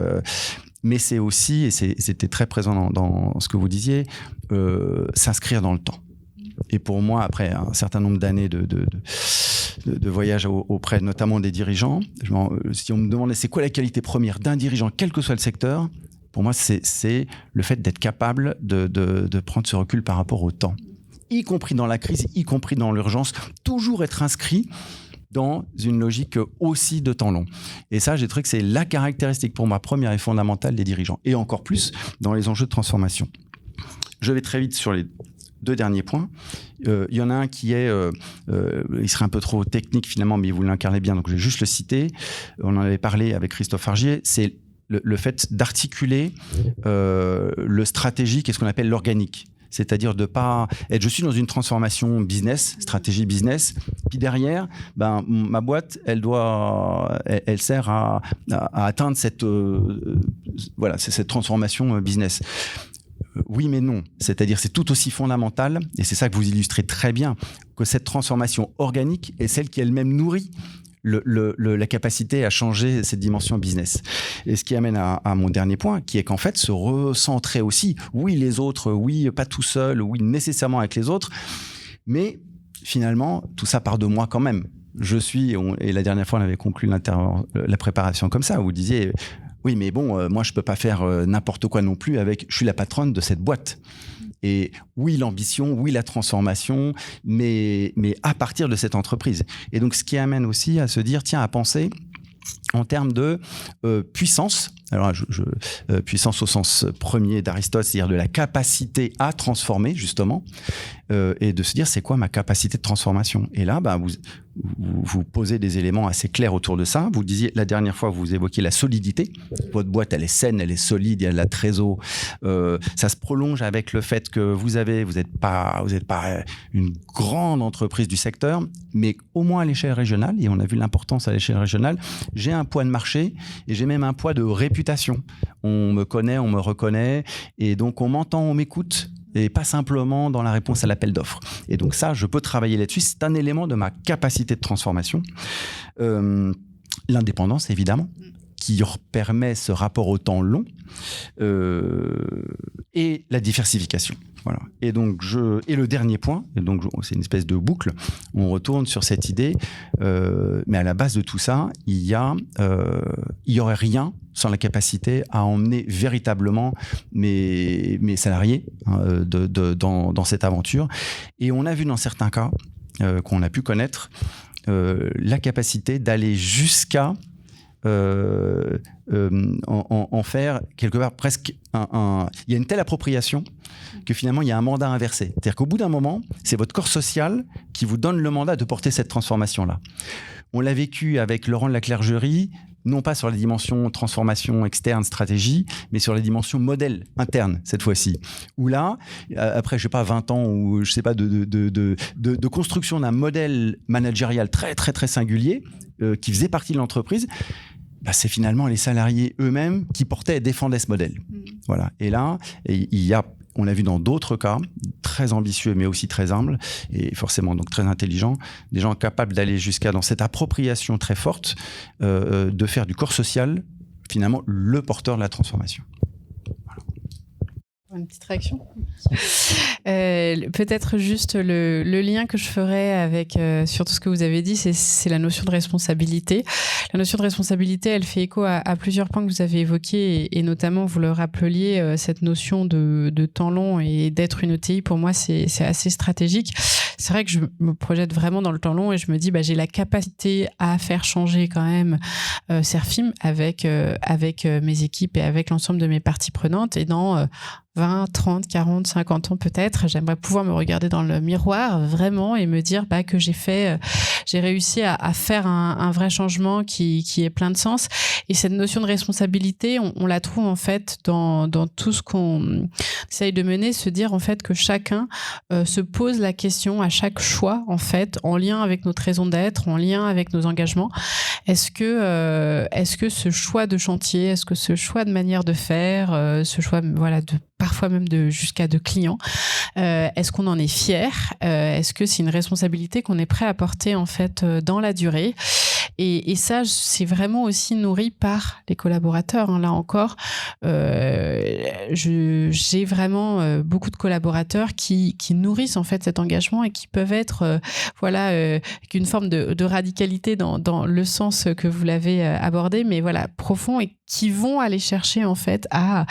Mais c'est aussi, et c'était très présent dans ce que vous disiez, s'inscrire dans le temps. Et pour moi, après un certain nombre d'années de voyage auprès notamment des dirigeants, si on me demandait c'est quoi la qualité première d'un dirigeant, quel que soit le secteur, pour moi c'est le fait d'être capable de prendre ce recul par rapport au temps, y compris dans la crise, y compris dans l'urgence, toujours être inscrit dans une logique aussi de temps long. Et ça, j'ai trouvé que c'est la caractéristique pour moi première et fondamentale des dirigeants, et encore plus dans les enjeux de transformation. Je vais très vite sur les 2 derniers points. Il y en a un qui est, il serait un peu trop technique finalement, mais vous l'incarnez bien, donc je vais juste le citer. On en avait parlé avec Christophe Fargier, c'est le fait d'articuler le stratégique et ce qu'on appelle l'organique. C'est-à-dire de pas être, je suis dans une transformation business, stratégie business, puis derrière, ma boîte, elle sert à atteindre cette transformation business. Oui, mais non. C'est-à-dire, c'est tout aussi fondamental, et c'est ça que vous illustrez très bien, que cette transformation organique est celle qui elle-même nourrit la capacité à changer cette dimension business. Et ce qui amène à mon dernier point, qui est qu'en fait, se recentrer aussi, oui, les autres, oui, pas tout seul, oui, nécessairement avec les autres, mais finalement, tout ça part de moi quand même. Et la dernière fois, on avait conclu la préparation comme ça, où vous disiez... Oui, mais bon, moi, je peux pas faire n'importe quoi non plus je suis la patronne de cette boîte. Et oui, l'ambition, oui, la transformation, mais à partir de cette entreprise. Et donc, ce qui amène aussi à se dire, tiens, à penser en termes de puissance. Alors, puissance au sens premier d'Aristote, c'est-à-dire de la capacité à transformer, justement, et de se dire, c'est quoi ma capacité de transformation? Et là, vous posez des éléments assez clairs autour de ça. Vous disiez, la dernière fois, vous évoquiez la solidité. Votre boîte, elle est saine, elle est solide, il y a de la trésor. Ça se prolonge avec le fait que vous n'êtes pas une grande entreprise du secteur, mais au moins à l'échelle régionale, et on a vu l'importance à l'échelle régionale, j'ai un poids de marché et j'ai même un poids de réputation. On me connaît, on me reconnaît, et donc on m'entend, on m'écoute. et pas simplement dans la réponse à l'appel d'offres. Et donc ça, je peux travailler là-dessus. C'est un élément de ma capacité de transformation. L'indépendance, évidemment, qui permet ce rapport au temps long, et la diversification. Voilà. Et donc et le dernier point, et donc c'est une espèce de boucle, on retourne sur cette idée, mais à la base de tout ça, il y aurait rien sans la capacité à emmener véritablement mes salariés dans cette aventure. Et on a vu dans certains cas qu'on a pu connaître la capacité d'aller jusqu'à en faire quelque part presque il y a une telle appropriation que finalement il y a un mandat inversé. C'est-à-dire qu'au bout d'un moment, c'est votre corps social qui vous donne le mandat de porter cette transformation-là. On l'a vécu avec Laurent de la Clergerie, non pas sur la dimension transformation externe, stratégie, mais sur la dimension modèle interne, cette fois-ci. Où là, après, je sais pas, 20 ans ou je sais pas, de construction d'un modèle managérial très, très, très singulier, qui faisait partie de l'entreprise, c'est finalement les salariés eux-mêmes qui portaient et défendaient ce modèle. Voilà. Et là, on l'a vu dans d'autres cas, très ambitieux, mais aussi très humbles, et forcément donc très intelligents, des gens capables d'aller jusqu'à, dans cette appropriation très forte, de faire du corps social, finalement, le porteur de la transformation. Voilà. Une petite réaction. Peut-être juste le lien que je ferais avec sur tout ce que vous avez dit, c'est la notion de responsabilité. La notion de responsabilité, elle fait écho à plusieurs points que vous avez évoqués, et notamment, vous le rappeliez, cette notion de temps long et d'être une ETI, pour moi, c'est assez stratégique. C'est vrai que je me projette vraiment dans le temps long et je me dis, j'ai la capacité à faire changer quand même Serfim avec mes équipes et avec l'ensemble de mes parties prenantes, et dans 20, 30, 40, 50 ans peut-être, j'aimerais pouvoir me regarder dans le miroir vraiment et me dire que j'ai réussi à faire un vrai changement qui est plein de sens. Et cette notion de responsabilité, on la trouve en fait dans tout ce qu'on essaye de mener, se dire en fait que chacun se pose la question à chaque choix en fait, en lien avec notre raison d'être, en lien avec nos engagements. Est-ce que ce choix de chantier, est-ce que ce choix de manière de faire, ce choix parfois même jusqu'à de clients, est-ce qu'on en est fier, est-ce que c'est une responsabilité qu'on est prêt à porter en fait dans la durée, et ça c'est vraiment aussi nourri par les collaborateurs, là encore, j'ai vraiment beaucoup de collaborateurs qui nourrissent en fait cet engagement et qui peuvent être avec une forme de radicalité dans le sens que vous l'avez abordé, mais profond, et qui vont aller chercher en fait à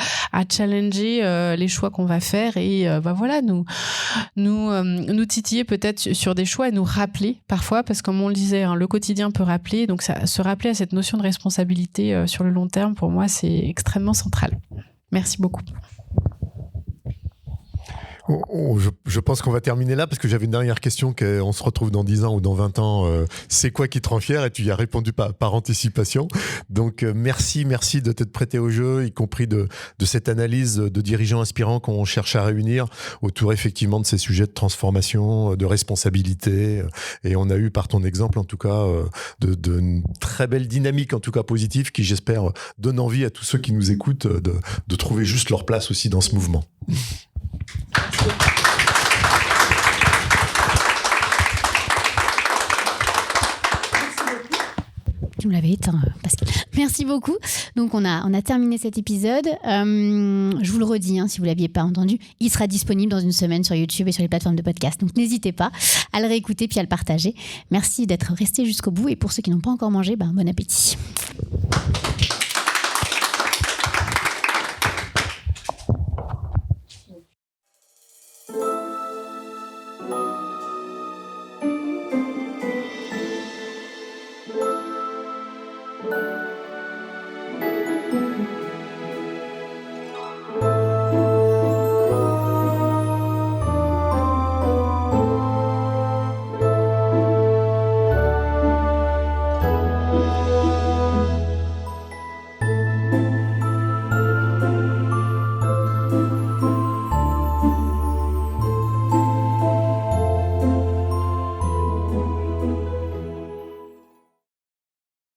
challenger les choix qu'on va faire, et nous titiller peut-être sur des choix et nous rappeler parfois, parce que comme on le disait, le quotidien peut rappeler, donc se rappeler à cette notion de responsabilité sur le long terme, pour moi c'est extrêmement central. Merci beaucoup. Je pense qu'on va terminer là, parce que j'avais une dernière question, qu'on se retrouve dans 10 ans ou dans 20 ans. C'est quoi qui te rend fier? Et tu y as répondu par anticipation. Donc merci de t'être prêté au jeu, y compris de cette analyse de dirigeants inspirants qu'on cherche à réunir autour effectivement de ces sujets de transformation, de responsabilité. Et on a eu par ton exemple en tout cas de très belles dynamiques, en tout cas positives, qui j'espère donnent envie à tous ceux qui nous écoutent de trouver juste leur place aussi dans ce mouvement. Tu me l'avais éteint, Pascal. Merci beaucoup. Donc, on a terminé cet épisode. Je vous le redis, si vous ne l'aviez pas entendu, il sera disponible dans une semaine sur YouTube et sur les plateformes de podcast. Donc, n'hésitez pas à le réécouter puis à le partager. Merci d'être resté jusqu'au bout. Et pour ceux qui n'ont pas encore mangé, bon appétit.